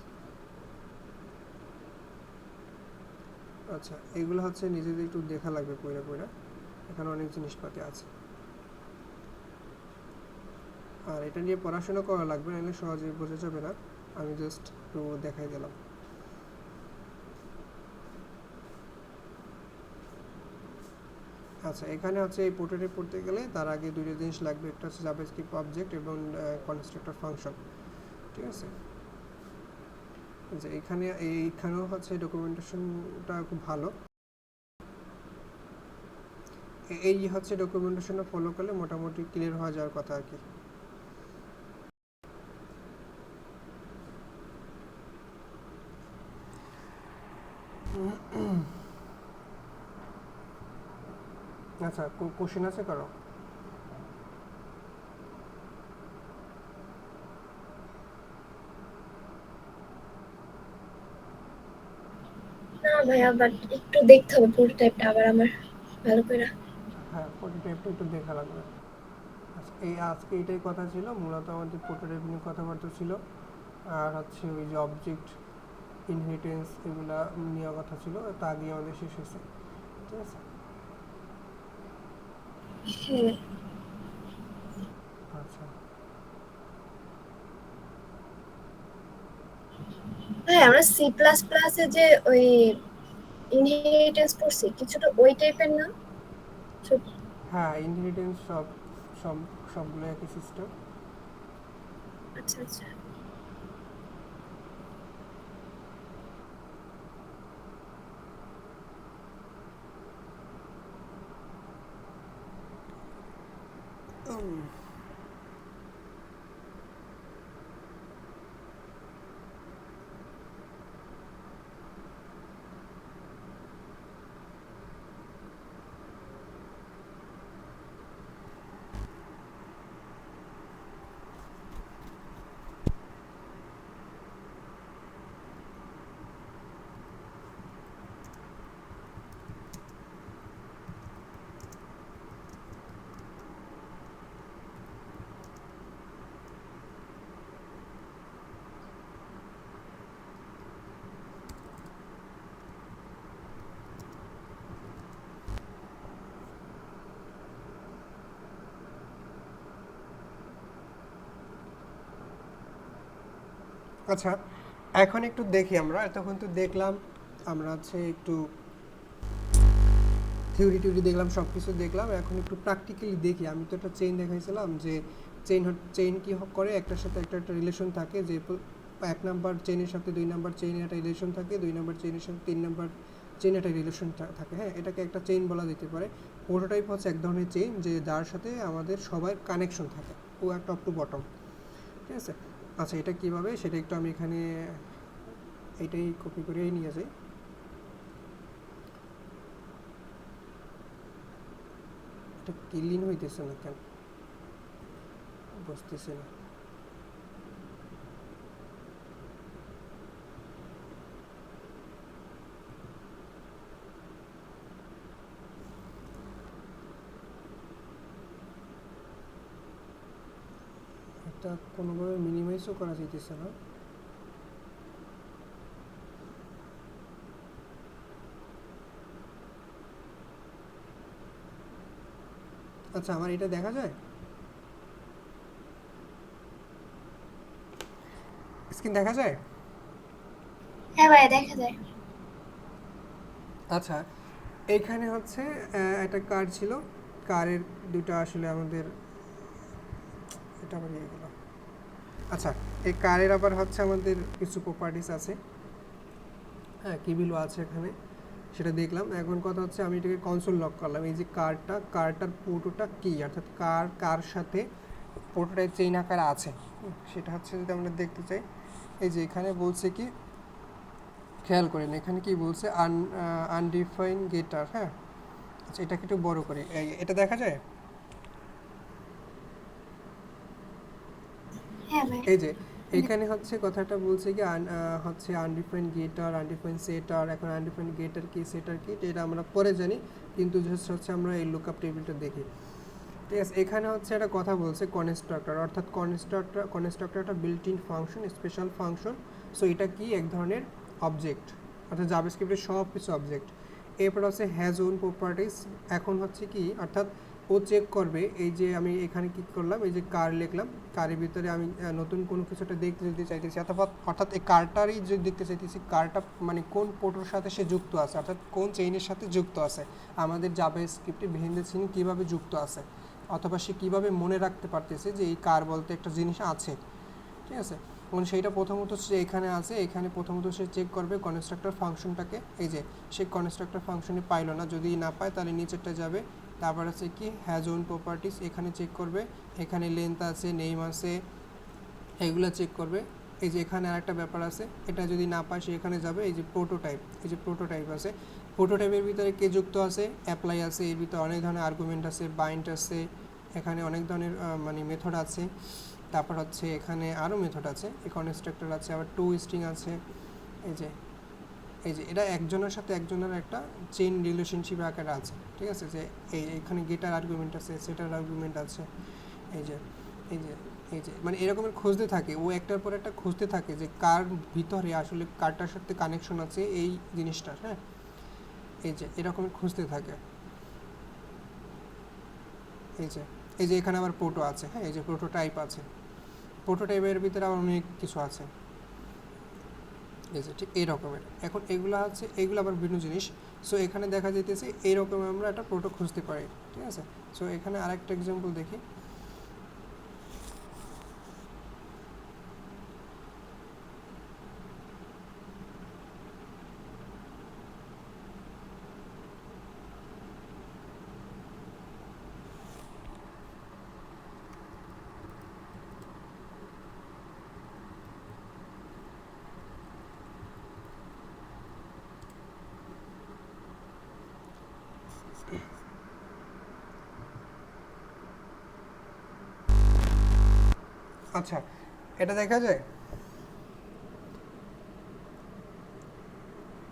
আচ্ছা, এগুলো হচ্ছে নিজেদের একটু দেখা লাগবে পড়া পড়া, এখানে অনেক জিনিসপাতি আছে, আর এটা নিয়ে পড়াশোনা করা লাগবে, নাহলে সহজে বোঝা যাবে না। আমি জাস্ট একটু দেখাই দিলাম। আচ্ছা, এখানে হচ্ছে এই প্রোটোটাইপ করতে গেলে তার আগে দুটো জিনিস লাগবে, একটা হচ্ছে জাভাস্ক্রিপ্ট অবজেক্ট এবং কনস্ট্রাক্টর ফাংশন। ঠিক আছে, যে এইখানেও হচ্ছে ডকুমেন্টেশনটা খুব ভালো। এই হচ্ছে ডকুমেন্টেশনটা ফলো করলে মোটামুটি ক্লিয়ার হয়ে যাওয়ার কথা আর কি। আচ্ছা, কোশ্চেন আছে কারো? না ভাইয়া বাট একটু দেখতে হবে পুরো টাইপটা আবার আমার ভালো করে। হ্যাঁ, প্রোটোটাইপটা একটু দেখা লাগবে। আচ্ছা, আজকে এটাই কথা ছিল, মূলত আমাদের প্রোটোটাইপ নিয়ে কথাবার্তা ছিল, আর হচ্ছে ওই যে অবজেক্ট ইনহেরিটেন্স এগুলা নিয়ে কথা ছিল, তা আগে আমাদের শেষ হয়েছে। ঠিক আছে, হুম। আচ্ছা হ্যাঁ আমরা সি প্লাস প্লাসে যে ওই ইনহেরিটেন্স পড়ছি কিছুটা ওই টাইপের না? হ্যাঁ, ইনহেরিটেন্স সব সবগুলো একই সিস্টেম। আচ্ছা আচ্ছা। আচ্ছা, এখন একটু দেখি, আমরা এতক্ষণ তো দেখলাম, আমরা হচ্ছে একটু থিওরি টিউরি দেখলাম, সব কিছু দেখলাম, এখন একটু প্র্যাকটিক্যালি দেখি। আমি তো একটা চেইন দেখাইছিলাম যে চেইন কি করে, একটার সাথে একটা রিলেশন থাকে, যে এক নাম্বার চেইনের সাথে 2 নাম্বার চেইনের একটা রিলেশন থাকে, 2 নাম্বার চেইনের সাথে 3 নাম্বার চেইনের একটা রিলেশন থাকে। হ্যাঁ, এটাকে একটা চেইন বলা যেতে পারে। প্রোটোটাইপ হচ্ছে এক ধরনের চেইন যে যার সাথে আমাদের সবার কানেকশন থাকে, ও একটা টপ টু বটম। ঠিক আছে, আচ্ছা এটা কীভাবে সেটা একটু আমি এখানে এইটাই কপি করেই নিয়ে যাই। এটা ক্লিন হইতেছে না কেন, বুঝতেছি না। এটা কোনোভাবে মিনিমাইজও করা যাইতেছে না। আচ্ছা আমার এটা দেখা যায়, স্ক্রিন দেখা যায়? হ্যাঁ ভাইয়া দেখা যায়। আচ্ছা এইখানে হচ্ছে একটা কার ছিল, কারের দুটো আসলে আমাদের এটা আবার ইয়ে গেল। আচ্ছা এই কারের আবার হচ্ছে আমাদের কিছু প্রপার্টিস আছে, হ্যাঁ কি ভ্যালু আছে এখানে সেটা দেখলাম। এখন কথা হচ্ছে আমি এটাকে কনসোল লক করলাম, এই যে কারটার পোর্টোটা কি, অর্থাৎ কার সাথে পোর্টোটাই চেইন আকারে আছে, সেটা হচ্ছে যদি আমরা দেখতে চাই, এই যে এখানে বলছে কি, খেয়াল করেন এখানে কি বলছে, আনডিফাইন গেটার। হ্যাঁ আচ্ছা এটাকে একটু বড় করি, এটা দেখা যায়? হ্যাঁ ভাই। এই যে এখানে হচ্ছে কথাটা বলছে কি হচ্ছে আনডিফাইন্ড গেটার, আনডিফাইন্ড সেটার। এখন আনডিফাইন্ড গেটার কি সেটার কি এটা আমরা পরে জানি, কিন্তু জাস্ট হচ্ছে আমরা এই লুকআপ টেবিলটা দেখি। ঠিক আছে, এখানে হচ্ছে একটা কথা বলছে কনস্ট্রাক্টর, অর্থাৎ কনস্ট্রাক্টর একটা built in function, special function. So এটা কি এক ধরনের অবজেক্ট, অর্থাৎ জাভাস্ক্রিপ্টের সব কিছু অবজেক্ট। এরপর হচ্ছে হ্যাজ ওন প্রপার্টিস। এখন হচ্ছে কি, অর্থাৎ ও চেক করবে, এই যে আমি এখানে কি করলাম, এই যে কার লিখলাম, কারের ভিতরে আমি নতুন কোনো কিছুটা দেখতে যদি চাইতেছি, অর্থাৎ এই কারটারই যদি দেখতে চাইতেছি, কারটা মানে কোন পোর্টের সাথে সে যুক্ত আছে, অর্থাৎ কোন চেইনের সাথে যুক্ত আছে, আমাদের জাভাস্ক্রিপ্টে বিহাইন্ড দ্য সিন কীভাবে যুক্ত আছে, অথবা সে কীভাবে মনে রাখতে পারতেছে যে এই কার বলতে একটা জিনিস আছে। ঠিক আছে, এবং সেইটা প্রথমত সে এখানে আছে, এখানে প্রথমত সে চেক করবে কনস্ট্রাক্টর ফাংশনটাকে। এই যে সে কনস্ট্রাক্টর ফাংশনে পাইলো না, যদি না পায় তাহলে নিচেরটা যাবে, তারপর আছে কি হ্যাজ ওন প্রপার্টিস, এখানে চেক করবে, এখানে লেন্থ আছে, নেম আছে, এইগুলো চেক করবে। এই যে এখানে আরেকটা ব্যাপার আছে, এটা যদি না পায় সে এখানে যাবে, এই যে প্রোটোটাইপ, এই যে প্রোটোটাইপ আছে, প্রোটোটাইপের ভিতরে কে যুক্ত আছে, অ্যাপ্লাই আছে, এর ভিতরে অনেক ধরনের আর্গুমেন্ট আছে, বাইন্ড আছে, এখানে অনেক ধরনের মানে মেথড আছে, তারপর হচ্ছে এখানে আরও মেথড আছে, এই কনস্ট্রাক্টর আছে, আবার টু স্ট্রিং আছে। এই যে এটা একজনের সাথে একজনের একটা চেইন রিলেশনশিপ আকারে আছে। ঠিক আছে, যে এখানে গেটার আর্গুমেন্ট আছে, সেটার আর্গুমেন্ট আছে, এই যে এই যে এই যে মানে এরকমের খুঁজতে থাকে, ও একটার পর একটা খুঁজতে থাকে যে কার ভিতরে আসলে কারটার সাথে কানেকশন আছে এই জিনিসটা। হ্যাঁ এই যে এরকমের খুঁজতে থাকে। এই যে এখানে আবার প্রোটো আছে, হ্যাঁ এই যে প্রোটোটাইপ আছে, প্রোটোটাইপের ভিতরে আবার অনেক কিছু আছে। এই যে ঠিক এই রকমের। এখন এগুলো হচ্ছে, এগুলো আবার ভিন্ন জিনিস। সো এখানে দেখা যাইতেছে এইরকম আমরা একটা প্রোটো খুঁজতে পারি। ঠিক আছে, সো এখানে আরেকটা এক্সাম্পল দেখি। আচ্ছা এটা দেখা যায়?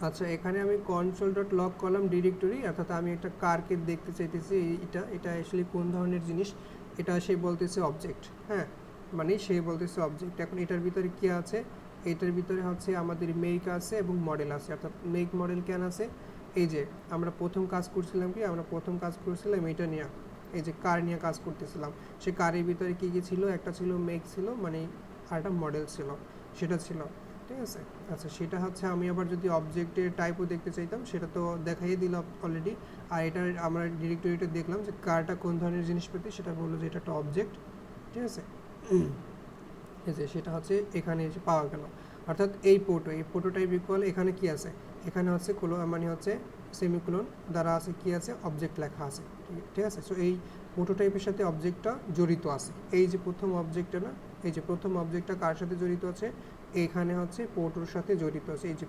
আচ্ছা এখানে আমি কনসোল ডট লক করলাম ডিরেক্টরি, অর্থাৎ আমি একটা কারকে দেখতে চাইতেছি, এটা আসলে কোন ধরনের জিনিস, এটা সে বলতেছে অবজেক্ট। হ্যাঁ মানে সে বলতেছে অবজেক্ট। এখন এটার ভিতরে কি আছে, এটার ভিতরে হচ্ছে আমাদের মেক আছে এবং মডেল আছে, অর্থাৎ মেক মডেল কেন আছে, এই যে আমরা প্রথম কাজ করছিলাম এটা নিয়ে, এই যে কার নিয়ে কাজ করতেছিলাম, সে কারের ভিতরে কী কী ছিল, একটা ছিল মেক ছিল মানে, আর একটা মডেল ছিল, সেটা ছিল। ঠিক আছে, আচ্ছা সেটা হচ্ছে আমি আবার যদি অবজেক্টের টাইপও দেখতে চাইতাম সেটা তো দেখাই দিল অলরেডি। আর এটা আমরা ডিরেক্টরিটা দেখলাম যে কারটা কোন ধরনের জিনিসপাতি, সেটা বললো যে এটা একটা অবজেক্ট। ঠিক আছে, এই যে সেটা হচ্ছে এখানে এসে পাওয়া গেল, অর্থাৎ এই প্রোটোটাইপ ইকুয়াল এখানে কি আছে, এখানে হচ্ছে মানে হচ্ছে সেমিকোলন দ্বারা আছে কি আছে, অবজেক্ট লেখা আছে। ঠিক আছে, সো এই প্রোটোটাইপের সাথে অবজেক্টটা জড়িত আছে, এই যে প্রথম অবজেক্টটা না, এই যে প্রথম অবজেক্টটা কার সাথে জড়িত আছে, এখানে হচ্ছে পোর্টোর সাথে জড়িত আছে, এই যে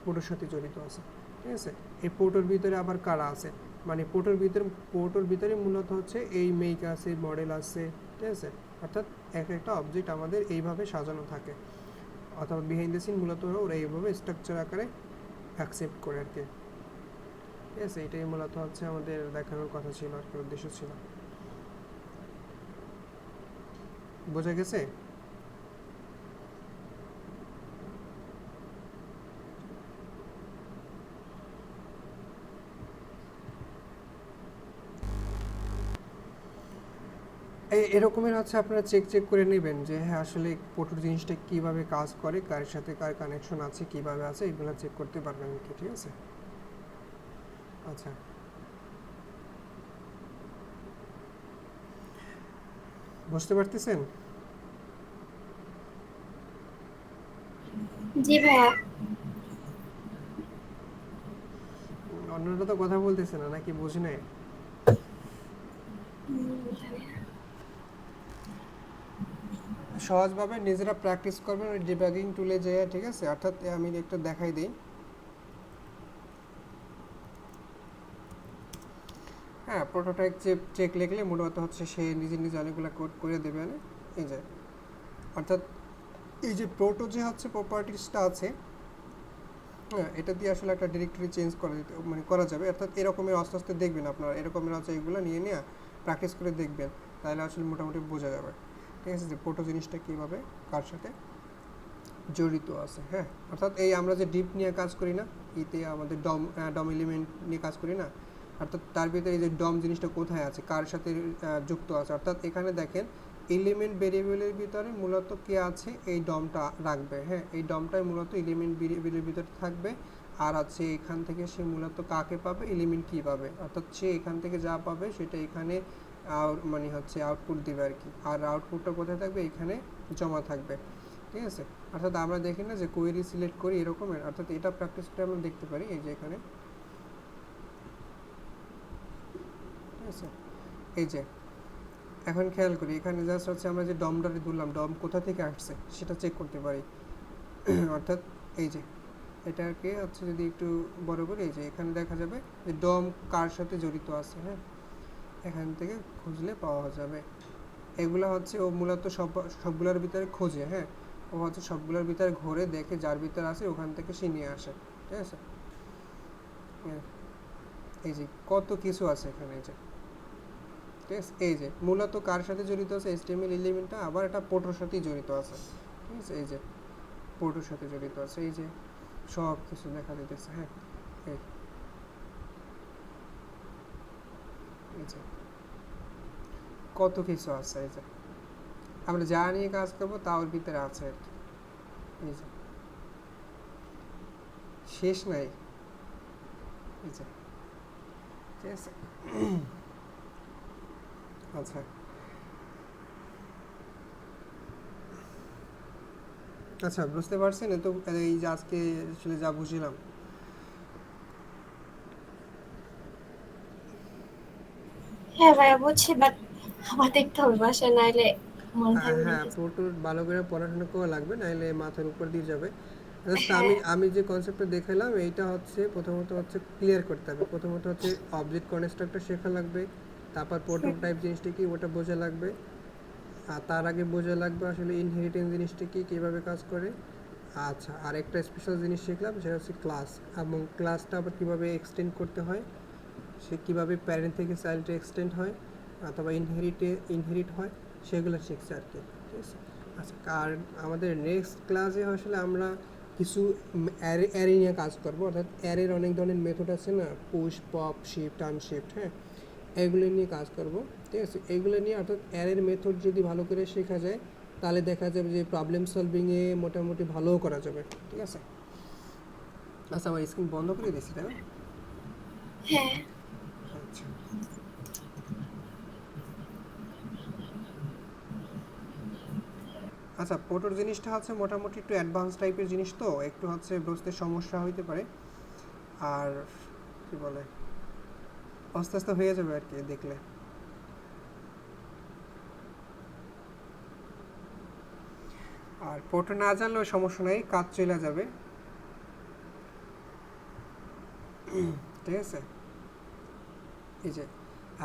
পোর্টোর সাথে জড়িত আছে। ঠিক আছে, এই পোর্টোর ভিতরে আবার কারা আছে, মানে পোর্টোর ভিতরে মূলত হচ্ছে এই মেক আছে, মডেল আছে। ঠিক আছে, অর্থাৎ একটা অবজেক্ট আমাদের এইভাবে সাজানো থাকে, অথবা বিহাইন্ড দ্য সিন মূলত ওরা এইভাবে স্ট্রাকচার আকারে অ্যাকসেপ্ট করে আর কি। ঠিক আছে, এটাই মূলত হচ্ছে আমাদের দেখানোর কথা ছিল আর কি, উদ্দেশ্য ছিল। বোঝা গেছে? এরকমের হচ্ছে আপনারা চেক করে নেবেন যে হ্যাঁ আসলে পোর্টাল জিনিসটা কীভাবে কাজ করে, কার সাথে কার কানেকশন আছে, কীভাবে আছে, এগুলো চেক করতে পারবেন কি, ঠিক আছে? আচ্ছা, বুঝতে পারতেছেন? জি ভাইয়া। অন্যরা তো কথা বলতেছে না, নাকি বুঝি নাই? জানি না। সহজভাবে নিজেরা প্র্যাকটিস করবেন ওই ডিবাগিং টুলে যেয়ে, ঠিক আছে? অর্থাৎ আমি একটু দেখাই দিই। হ্যাঁ, প্রোটোটাইপ চেক লিখলে মূলত হচ্ছে সে নিজে নিজে অনেকগুলো কোড করে দেবে। এই যে অর্থাৎ এই যে প্রোটো যে হচ্ছে প্রপার্টিসটা আছে, হ্যাঁ, এটা দিয়ে আসলে একটা ডিরেক্টরি চেঞ্জ করে দিতে মানে করা যাবে। অর্থাৎ এরকমের আস্তে আস্তে দেখবেন আপনারা, এরকমের হচ্ছে এগুলো নিয়ে নিয়ে প্র্যাকটিস করে দেখবেন, তাহলে আসলে মোটামুটি বোঝা যাবে, ঠিক আছে, যে প্রোটো জিনিসটা কীভাবে কার সাথে জড়িত আছে। হ্যাঁ, অর্থাৎ এই আমরা যে ডিপ নিয়ে কাজ করি না, ইতে আমাদের ডম এলিমেন্ট নিয়ে কাজ করি না, অর্থাৎ তার ভিতরে এই যে ডম জিনিসটা কোথায় আছে, কার সাথে যুক্ত আছে। অর্থাৎ এখানে দেখেন এলিমেন্ট ভেরিয়েবলের ভিতরে মূলত কে আছে, এই ডমটা রাখবে। হ্যাঁ, এই ডমটাই মূলত এলিমেন্ট ভেরিয়েবলের ভিতরে থাকবে। আর আছে এখান থেকে সে মূলত কাকে পাবে, এলিমেন্ট কী পাবে, অর্থাৎ সে এখান থেকে যা পাবে সেটা এখানে মানে হচ্ছে আউটপুট দিবে আর কি। আর আউটপুটটা কোথায় থাকবে, এখানে জমা থাকবে, ঠিক আছে? অর্থাৎ আমরা দেখি না যে কোয়েরি সিলেক্ট করি এরকমের, অর্থাৎ এটা প্র্যাকটিস করে আমরা দেখতে পারি। এই যে এখানে, ঠিক আছে, এই যে এখন খেয়াল করি এখানে জাস্ট হচ্ছে আমরা যে ডমটারে ধরলাম, ডম কোথা থেকে আসছে সেটা চেক করতে পারি। অর্থাৎ এই যে এটাকে হচ্ছে যদি একটু বড় করি, এই যে এখানে দেখা যাবে যে ডম কার সাথে জড়িত আছে। হ্যাঁ, এখান থেকে খুঁজলে পাওয়া যাবে। এগুলো হচ্ছে ও মূলত সবগুলোর ভিতরে খোঁজে। হ্যাঁ, ও হচ্ছে সবগুলোর ভিতরে ঘুরে দেখে যার ভিতরে আছে ওখান থেকে সে নিয়ে আসে, ঠিক আছে? এই যে কত কিছু আছে এখানে, এই যে, ঠিক আছে, এই যে মূলত কার সাথে জড়িত আছে, HTML এলিমেন্টটা আবার এটা পোর্টোর সাথেই জড়িত আছে, ঠিক আছে? এই যে পোর্টোর সাথে জড়িত আছে, এই যে সব কিছু দেখা দিতেছে। হ্যাঁ, এই যে কত কিছু আছে, এই যে আমরা যা নিয়ে কাজ করবো তা ওর ভিতরে আছে আর কি। এই যে শেষ নাই, এই যে, ঠিক আছে? আচ্ছা, আচ্ছা, বুঝতে পারছেন? তো এই যে আজকে আসলে যা বুঝলাম, হ্যাঁ ভাইয়া বুঝছি, বাট আমার দেখতে হবে বাসায়, নাইলে মনে থাকবে না হ্যাঁ, কিছু। প্রোটোর ভালো করে পড়াশোনা করা লাগবে, নাইলে মাথার উপর দিয়ে যাবে। জাস্ট আমি হ্যাঁ। আমি যে কনসেপ্টটা দেখালাম এইটা হচ্ছে প্রথমত হচ্ছে ক্লিয়ার করতে হবে। প্রথমত হচ্ছে অবজেক্ট কনস্ট্রাক্টর শেখা লাগবে, তারপর প্রোটোটাইপ জিনিসটা কি ওটা বোঝা লাগবে, আর তার আগে বোঝা লাগবে আসলে ইনহেরিটেন্স জিনিসটা কি, কীভাবে কাজ করে। আচ্ছা, আর একটা স্পেশাল জিনিস শিখলাম সেটা হচ্ছে ক্লাস, এবং ক্লাসটা আবার কীভাবে এক্সটেন্ড করতে হয়, সে কীভাবে প্যারেন্ট থেকে চাইল্ডে এক্সটেন্ড হয় অথবা ইনহেরিট হয়, সেগুলো শিখছে আর কি, ঠিক আছে? আচ্ছা, আর আমাদের নেক্সট ক্লাসে আসলে আমরা কিছু অ্যারে নিয়ে কাজ করবো। অর্থাৎ অ্যারের অনেক ধরনের মেথড আছে না, পুশ, পপ, শিফট, আনশিফট। হ্যাঁ, এগুলো নিয়ে কাজ করব, ঠিক আছে? এগুলো নিয়ে অর্থাৎ অ্যারের মেথড যদি ভালো করে শেখা যায় তাহলে দেখা যাবে যে প্রবলেম সলভিংয়ে মোটামুটি ভালোও করা যাবে, ঠিক আছে? আচ্ছা, আমার স্ক্রিন বন্ধ করে দিয়েছি, তাই না? হ্যাঁ। আচ্ছা, আচ্ছা, পোটোর জিনিসটা হচ্ছে মোটামুটি একটু অ্যাডভান্স টাইপের জিনিস, তো একটু হচ্ছে বুঝতে সমস্যা হইতে পারে। আর কি বলে, আস্তে আস্তে হয়ে যাবে আর কি দেখলে। আর পোটো না জানলেও সমস্যা নাই, কাজ চলে যাবে, ঠিক আছে? এই যে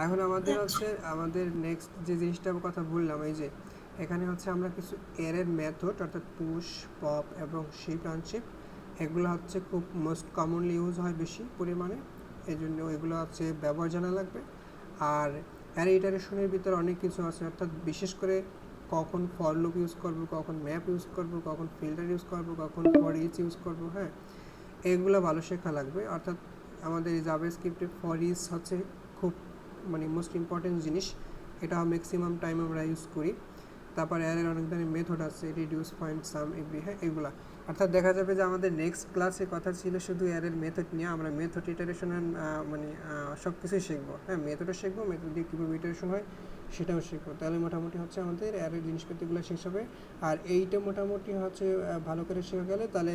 এখন আমাদের আচ্ছা। হচ্ছে আমাদের নেক্সট যে জিনিসটার কথা বললাম, এই যে এখানে হচ্ছে আমরা কিছু এরের মেথড অর্থাৎ পুশ, পপ এবং শিফট, আনশিফট, এগুলো হচ্ছে খুব মোস্ট কমনলি ইউজ হয় বেশি পরিমাণে, এই জন্য এগুলো হচ্ছে ব্যবহার জানা লাগবে। আর অ্যারে ইটারেশনের ভিতরে অনেক কিছু আছে, অর্থাৎ বিশেষ করে কখন ফর লুপ ইউজ করবো, কখন ম্যাপ ইউজ করবো, কখন ফিল্টার ইউজ করবো, কখন ফর ইচ ইউজ করবো। হ্যাঁ, এগুলো ভালো শেখা লাগবে। অর্থাৎ আমাদের এই জাভাস্ক্রিপ্টে ফর ইচ হচ্ছে খুব মানে মোস্ট ইম্পর্টেন্ট জিনিস। এটা ম্যাক্সিমাম টাইম আমরা ইউজ করি। তারপর অ্যারের অনেক ধরনের মেথড আছে, রিডিউস, ফাইন্ড, সাম, এভরি, হ্যাঁ এগুলা। অর্থাৎ দেখা যাবে যে আমাদের নেক্সট ক্লাসে কথা ছিল শুধু অ্যারের মেথড নিয়ে, আমরা মেথড ইটারেশন মানে সব কিছুই শিখবো, হ্যাঁ মেথডও শিখবো, মেথড দিয়ে কীভাবে ইটারেশন হয় সেটাও শিখবো। তাহলে মোটামুটি হচ্ছে আমাদের অ্যারের জিনিসপাতিগুলো শেষ হবে। আর এইটা মোটামুটি হচ্ছে ভালো করে শিখে গেলে তাহলে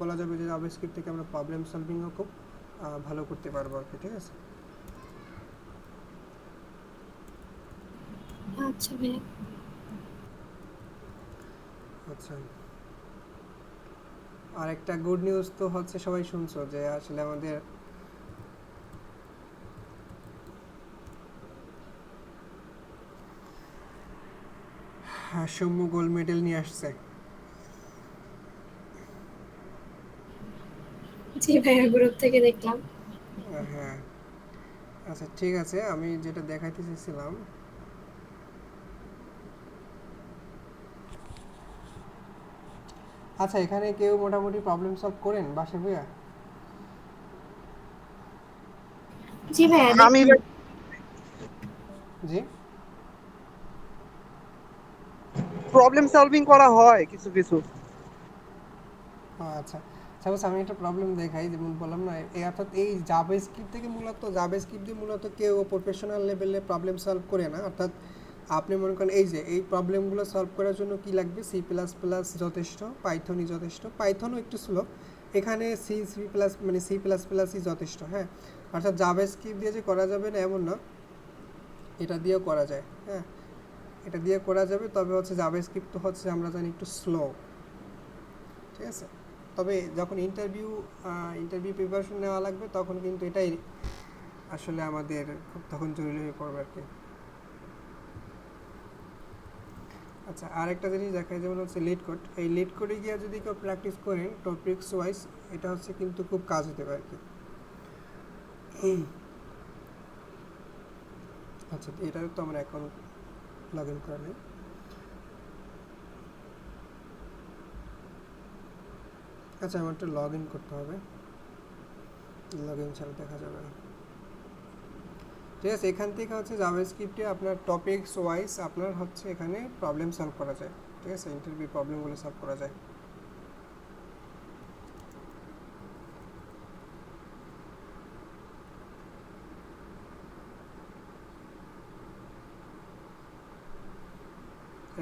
বলা যাবে যে জাভাস্ক্রিপ্ট থেকে আমরা প্রবলেম সলভিংও খুব ভালো করতে পারবো আর কি, ঠিক আছে। আচ্ছা ভাইয়া। আচ্ছা, আর একটা গুড নিউজ তো হচ্ছে সবাই শুনছো যে আসলে আমাদের সৌম্য গোল্ড মেডেল নিয়ে আসছে। জি ভাইয়া, গ্রুপ থেকে দেখলাম। হ্যাঁ, আচ্ছা ঠিক আছে, আমি যেটা দেখাইতে চেয়েছিলাম, আচ্ছা এখানে কেউ মোটামুটি প্রবলেম সলভ করেন বাসায় বইয়া? জি ভাইয়া আমি দেখলাম। জি, প্রবলেম সলভিং করা হয় কিছু কিছু। আচ্ছা সাপোজ আমি একটা প্রবলেম দেখাই, যেমন বললাম না এই অর্থাৎ এই জাভাস্ক্রিপ্ট থেকে মূলত জাভাস্ক্রিপ্ট দিয়ে মূলত কেউ প্রফেশনাল লেভেলে প্রবলেম সলভ করে না। অর্থাৎ আপনি মনে করেন এই যে এই প্রবলেমগুলো সলভ করার জন্য কি লাগবে, সি প্লাস প্লাস যথেষ্ট, পাইথনই যথেষ্ট, পাইথনও একটু স্লো, এখানে সি সি প্লাস মানে সি প্লাস প্লাসই যথেষ্ট, হ্যাঁ। অর্থাৎ জাভাস্ক্রিপ্ট দিয়ে যে করা যাবে না এমন না, এটা দিয়েও করা যায়, হ্যাঁ এটা দিয়ে করা যাবে, তবে হচ্ছে জাভাস্ক্রিপ্ট তো হচ্ছে আমরা জানি একটু স্লো, ঠিক আছে। তবে যখন ইন্টারভিউ প্রিপারেশন নেওয়া লাগবে তখন কিন্তু এটাই আসলে আমাদের খুব তখন জরুরি হয়ে পড়বে আর কি। আচ্ছা, আরেকটা জিনিস দেখায় যেমন হচ্ছে লিড কোড, এই লিড কোডে গিয়ে যদি কেউ প্র্যাকটিস করেন টপিকস ওয়াইজ, এটা হচ্ছে কিন্তু খুব কাজ হতে পারে আর কি। আচ্ছা, এটা তো আমরা এখন লগ ইন করা নেই। আচ্ছা, আমার একটু লগ ইন করতে হবে, লগ ইন ছাড়া দেখা যাবে না, ঠিক আছে। এখান থেকে হচ্ছে জাভাস্ক্রিপ্টে আপনার টপিকস ওয়াইজ আপনার হচ্ছে এখানে প্রবলেম সলভ করা যায়, ঠিক আছে, ইন্টারভিউ প্রবলেমগুলো সলভ করা যায়।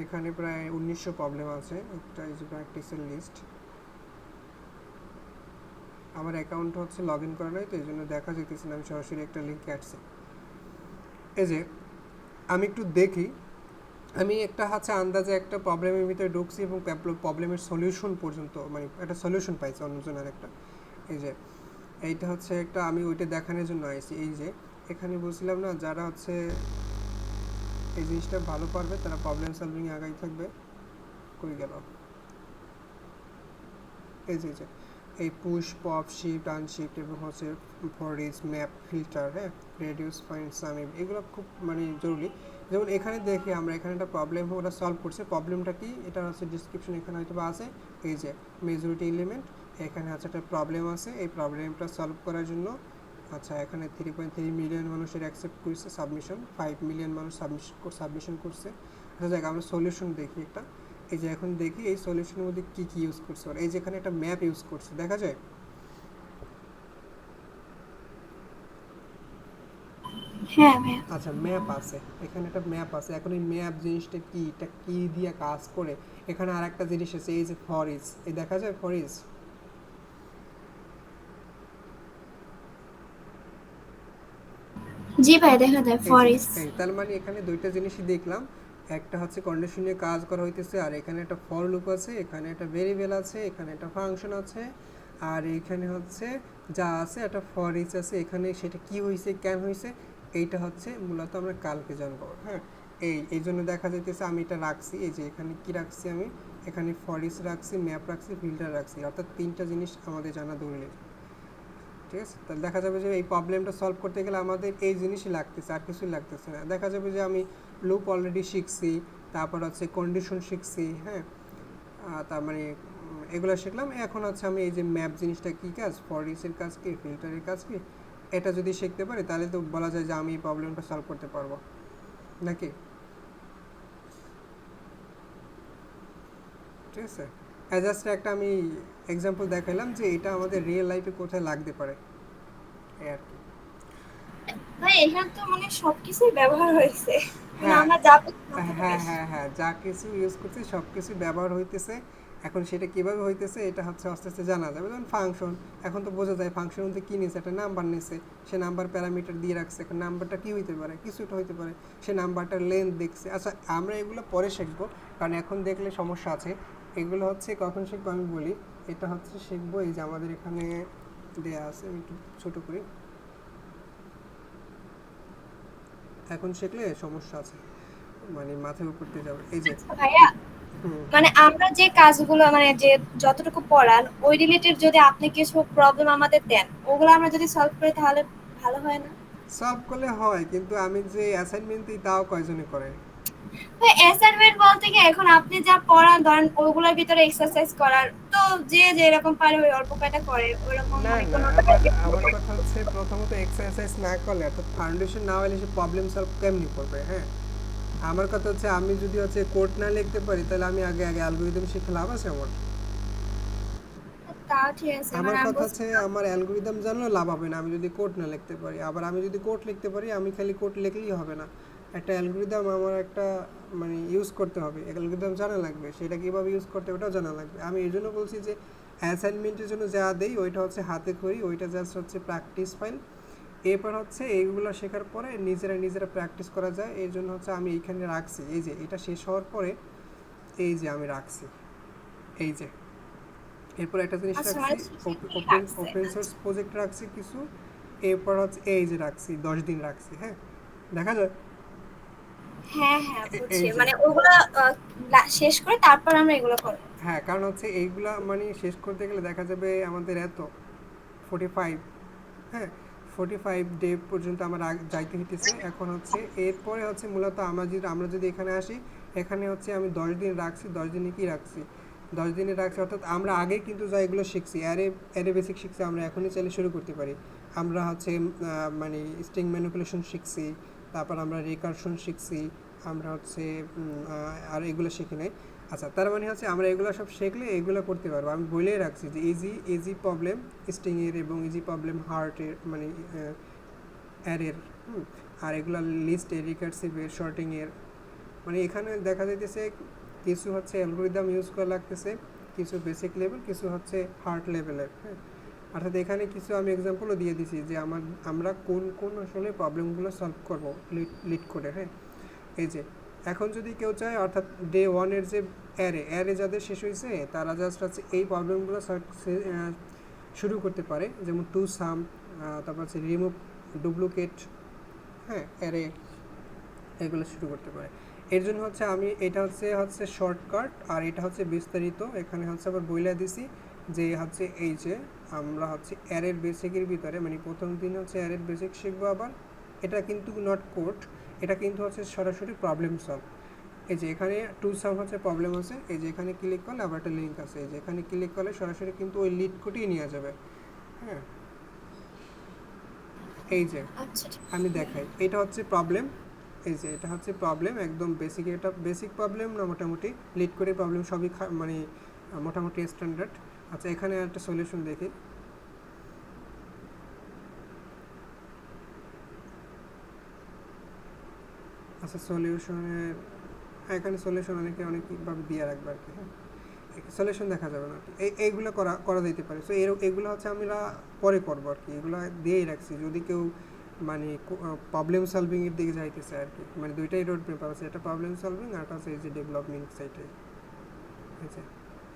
এখানে প্রায় 1900 প্রবলেম আছে, একটা ইজ প্র্যাকটিসের লিস্ট। আমার অ্যাকাউন্ট হচ্ছে লগ ইন করা নয় তো এই জন্য দেখা যেতেছে না, আমি সরাসরি একটা লিঙ্ক আসছি। এই যে আমি একটু দেখি, আমি একটা হচ্ছে আন্দাজে একটা প্রবলেমের ভিতরে ঢুকছি এবং প্রবলেমের সলিউশন পর্যন্ত মানে একটা সলিউশন পাইছি অন্যজনের একটা। এই যে এইটা হচ্ছে একটা, আমি ওইটা দেখানোর জন্য আইছি। এই যে এখানে বলছিলাম না যারা হচ্ছে এই জিনিসটা ভালো পারবে তারা প্রবলেম সলভিং আগাই থাকবে। কই গেল, এই যে এই পুশ, পপ, শিফট, আনশিফট এবং হচ্ছে ফর ইজ, ম্যাপ, ফিল্টার, হ্যাঁ রেডিউস, ফাইন্ড, সাম, এগুলো খুব মানে জরুরি। যেমন এখানে দেখি আমরা এখানে একটা প্রবলেম ওরা সলভ করছে, প্রবলেমটা কি এটা হচ্ছে ডিসক্রিপশন এখানে হয়তো বা আছে। এই যে মেজরিটি এলিমেন্ট, এখানে হচ্ছে একটা প্রবলেম আছে, এই প্রবলেমটা সলভ করার জন্য আচ্ছা এখানে 3.3 মিলিয়ন মানুষের অ্যাকসেপ্ট করছে সাবমিশন, 5 মিলিয়ন মানুষ সাবমিশন করছে। আচ্ছা দেখ আমরা সলিউশন দেখি একটা। এই যে এখন দেখি এই সলিউশনের মধ্যে কি কি ইউজ করছে ওরা, এই যেখানে একটা ম্যাপ ইউজ করছে দেখা যায়। হ্যাঁ ভাইয়া। আচ্ছা ম্যাপ আছে, এখানে একটা ম্যাপ আছে, এখন এই ম্যাপ জিনিসটা কি, এটা কি দিয়ে কাজ করে। এখানে আর একটা জিনিস আছে, এই যে ফর ইজ, এই দেখা যায় ফর ইজ। জি ভাইয়া দেখা যায় ফরেস্ট। এই তার মানে এখানে দুইটা জিনিসই দেখলাম, একটা হচ্ছে কন্ডিশনে কাজ করা হইতেছে, আর এখানে একটা ফর লুপ আছে, এখানে একটা ভেরিয়েবল আছে, এখানে একটা ফাংশন আছে, আর এখানে হচ্ছে যা আছে একটা ফর ইচ আছে, এখানে সেটা কি হয়েছে কেন হয়েছে এইটা হচ্ছে মূলত আমরা কালকে জানবো, হ্যাঁ। এই জন্য দেখা যাইতেছে আমি এটা রাখছি, এই যে এখানে কি রাখছি আমি, এখানে ফর ইচ রাখছি, ম্যাপ রাখছি, ফিল্টার রাখছি, অর্থাৎ তিনটা জিনিস আমাদের জানা দরকার, ঠিক আছে। তাহলে দেখা যাবে যে এই প্রবলেমটা সলভ করতে গেলে আমাদের এই জিনিসই লাগতেছে, আর কিছুই লাগতেছে না। দেখা যাবে যে আমি লুপ অলরেডি শিখছি, তারপর হচ্ছে কন্ডিশন শিখছি, হ্যাঁ তার মানে এগুলো শিখলাম। এখন হচ্ছে আমি এই যে ম্যাপ জিনিসটা কী কাজ, ফর ইচের কাজ কি, ফিল্টারের কাজ কি, এটা যদি শিখতে পারি তাহলে তো বলা যায় যে আমি এই প্রবলেমটা সলভ করতে পারবো। নাকি? ঠিক আছে, জাস্ট একটা আমি এক্সাম্পল দেখাইলাম যে এটা আমাদের রিয়েল লাইফে কোথায় লাগতে পারে এই আর কি। ভাই এখানে তো মানে সবকিছুই ব্যবহার হয়েছে, মানে হ্যাঁ আমরা যা বলছি তা থেকে হ্যাঁ বেশি। হ্যাঁ হ্যাঁ, যা কিছু ইউজ করছি সব কিছু ব্যবহার হইতেছে। এখন সেটা কিভাবে হইতেছে এটা হচ্ছে আস্তে আস্তে জানা যাবে। যেমন ফাংশন, এখন তো বোঝা যায় ফাংশন মধ্যে কী নিয়েছে, একটা নাম্বার নিয়েছে, সে নাম্বার প্যারামিটার দিয়ে রাখছে। এখন নাম্বারটা কী হইতে পারে, কিছুটা হইতে পারে, সে নাম্বারটার লেন্থ দেখছে। আচ্ছা আমরা এগুলো পরে শিখবো, কারণ এখন দেখলে সমস্যা আছে। এগুলো হচ্ছে কখন শিখবো আমি বলি। এটা হচ্ছে শিখবো এই যে আমাদের এখানে দেয়া আছে, আমি একটু ছোটো করি। এখন শিখলে সমস্যা আছে, মানে মাথায় উপর দিয়ে যাবে। এই যে আচ্ছা ভাইয়া, হুম, মানে আমরা যে কাজগুলো মানে যে যতটুকু পড়ান ওই রিলেটেড যদি আপনি কিছু প্রবলেম আমাদের দেন, ওগুলো আমরা যদি সলভ করি তাহলে ভালো হয় না? সলভ করলে হয়, কিন্তু আমি যে অ্যাসাইনমেন্ট দিই তাও কয়জনে করে? অ্যাসাইনমেন্ট বলতে কি, এখন আপনি যা পড়ান ধরেন ওগুলোর ভিতরে এক্সারসাইজ করার, তো যে যেরকম পারে ওই অল্প কয়টা করে ওরকম, না মানে না, কোনো আমার আমার কথা হচ্ছে প্রথমত এক্সারসাইজ না করলে, অর্থাৎ ফাউন্ডেশন না হলে সে প্রবলেম সলভ কেমনি করবে? হ্যাঁ, আমার কথা হচ্ছে আমি যদি হচ্ছে কোড না লিখতে পারি তাহলে আমি আগে আগে অ্যালগোরিদম শিখে লাভ আছে আমার? তা ঠিক আছে, আমার মানে আমি কথা বলছি হচ্ছে আমার অ্যালগোরিদম জানলেও লাভ হবে না আমি যদি কোড না লিখতে পারি। আবার আমি যদি কোড লিখতে পারি, আমি খালি কোড লিখলেই হবে না, একটা অ্যালগোরিদম আমার একটা মানে ইউজ করতে হবে, অ্যালগোরিদম জানা লাগবে, সেটা কীভাবে ইউজ করতে ওটাও জানা লাগবে। আমি এই জন্য বলছি যে অ্যাসাইনমেন্টের জন্য যা দেই ওইটা হচ্ছে হাতে করি, ওইটা জাস্ট হচ্ছে প্র্যাকটিস ফাইল। এরপর হচ্ছে এইগুলো শেখার পরে নিজেরা নিজেরা প্র্যাকটিস করা যায়। এই জন্য হচ্ছে আমি এইখানে রাখছি, এই যে এটা শেষ হওয়ার পরে এই যে আমি রাখছি, এই যে এরপর একটা জিনিস আচ্ছা রাখছি, মানে শিখেই ওপেন রাখছে। ওপেন সোর্স আচ্ছা, প্রজেক্ট রাখছি কিছু। এরপর হচ্ছে এই যে রাখছি 10 দিন রাখছি। হ্যাঁ, দেখা যায় হ্যাঁ হ্যাঁ এই বুঝছি, যে মানে ওগুলা শেষ করে তারপর আমরা এগুলো করবো। হ্যাঁ, কারণ হচ্ছে এইগুলা মানে শেষ করতে গেলে দেখা যাবে আমাদের এত 45, হ্যাঁ 45 ডে পর্যন্ত আমার যাইতে হইতেছে। এখন হচ্ছে এরপরে হচ্ছে মূলত আমরা যদি এখানে আসি, এখানে হচ্ছে আমি 10 দিন রাখছি। 10 দিনে কি রাখছি, 10 দিনে রাখছি অর্থাৎ আমরা আগে কিন্তু যা এগুলো শিখছি, অ্যারে অ্যারে বেসিক শিখছি, আমরা এখনই চাইলে শুরু করতে পারি। আমরা হচ্ছে মানে স্ট্রিং ম্যানিপুলেশন শিখছি, তারপর আমরা রিকারশন শিখছি, আমরা হচ্ছে আর এগুলো শিখি নাই। আচ্ছা, তার মানে হচ্ছে আমরা এগুলো সব শিখলে এগুলো করতে পারবো। আমি বলেই রাখছি যে ইজি ইজি প্রবলেম স্ট্রিংয়ের এবং ইজি প্রবলেম হার্টের মানে অ্যারের, আর এগুলো লিস্টের, রিকার্সিভের, শর্টিংয়ের। মানে এখানে দেখা যাইতেছে কিছু হচ্ছে অ্যালগোরিদম ইউজ করা লাগতেছে, কিছু বেসিক লেভেল, কিছু হচ্ছে হার্ড লেভেলের। হ্যাঁ, অর্থাৎ এখানে কিছু আমি এক্সাম্পলও দিয়ে দিছি যে আমরা কোন কোন আসলে প্রবলেমগুলো সলভ করবো লিড করে। হ্যাঁ, এই যে এখন যদি কেউ চায়, অর্থাৎ ডে ওয়ানের যে অ্যারে যাদের শেষ হয়েছে তারা জাস্ট হচ্ছে এই প্রবলেমগুলো শুরু করতে পারে। যেমন টু সাম, তারপর হচ্ছে রিমুভ ডুপ্লিকেট, হ্যাঁ অ্যারে, এগুলো শুরু করতে পারে। এর জন্য হচ্ছে আমি এটা হচ্ছে শর্টকাট, আর এটা হচ্ছে বিস্তারিত। এখানে হচ্ছে আবার বইলা দিছি যে হচ্ছে এই যে আমরা হচ্ছে অ্যারের বেসিকের ভিতরে, মানে প্রথম দিন হচ্ছে অ্যারের বেসিক শিখবো। আবার এটা কিন্তু নট কোড, এটা কিন্তু হচ্ছে সরাসরি প্রবলেম সলভ। এই যে এখানে টু সাম হচ্ছে প্রবলেম আছে, এই যে এখানে ক্লিক করলে আবার একটা লিঙ্ক আছে, এই যে এখানে ক্লিক করলে সরাসরি কিন্তু ওই লিড কোডেই নিয়ে যাবে। হ্যাঁ, এই যে আচ্ছা ঠিক আমি দেখাই, এটা হচ্ছে প্রবলেম। এই যে এটা হচ্ছে প্রবলেম, একদম বেসিক, এটা বেসিক প্রবলেম না মোটামুটি লিড করে প্রবলেম সবই মানে মোটামুটি স্ট্যান্ডার্ড। আচ্ছা, এখানে একটা সলিউশন দেখি। আচ্ছা সলিউশনের, হ্যাঁ এখানে সলিউশন অনেকভাবে দিয়ে রাখবে আর কি। হ্যাঁ, সলিউশন দেখা যাবে না আর কি, এইগুলো করা করা যেতে পারে। সো এগুলো হচ্ছে আমরা পরে করবো আর কি, এগুলো দিয়েই রাখছি যদি কেউ মানে প্রবলেম সলভিংয়ের দিকে যাইতেছে আর কি। মানে দুইটাই রোড ম্যাপ আছে, একটা প্রবলেম সলভিং আর একটা হচ্ছে এই যে ডেভেলপমেন্ট সাইটে। আচ্ছা,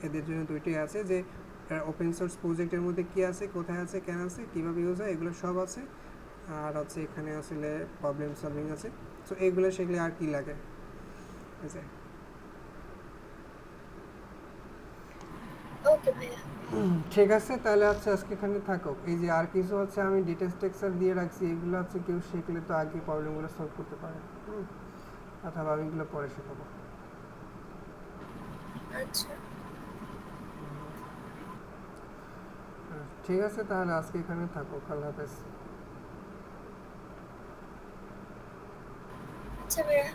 এদের জন্য দুইটাই আছে যে ওপেন সোর্স প্রজেক্টের মধ্যে কী আছে, কোথায় আছে, কেন আছে, কীভাবে ইউজ হয়, এগুলো সব আছে। আর হচ্ছে এখানে আসলে প্রবলেম সলভিং আছে। সো এইগুলো শিখলে আর কি লাগে। আচ্ছা, ওকে ভাইয়া। ঠিক আছে, তাহলে হচ্ছে আজকে এখানে থাকুক। এই যে আর কিছু হচ্ছে আমি ডিটেল স্ট্রাকচার দিয়ে রাখছি, এগুলো হচ্ছে কেউ শিখলে তো আগে প্রবলেমগুলো সলভ করতে পারে। অথবা আমি এগুলো পরে শেখাবো। আচ্ছা ঠিক আছে, তাহলে আজকে এখানে থাকুক। আল্লাহ হাফেজ। আচ্ছা ভাইয়া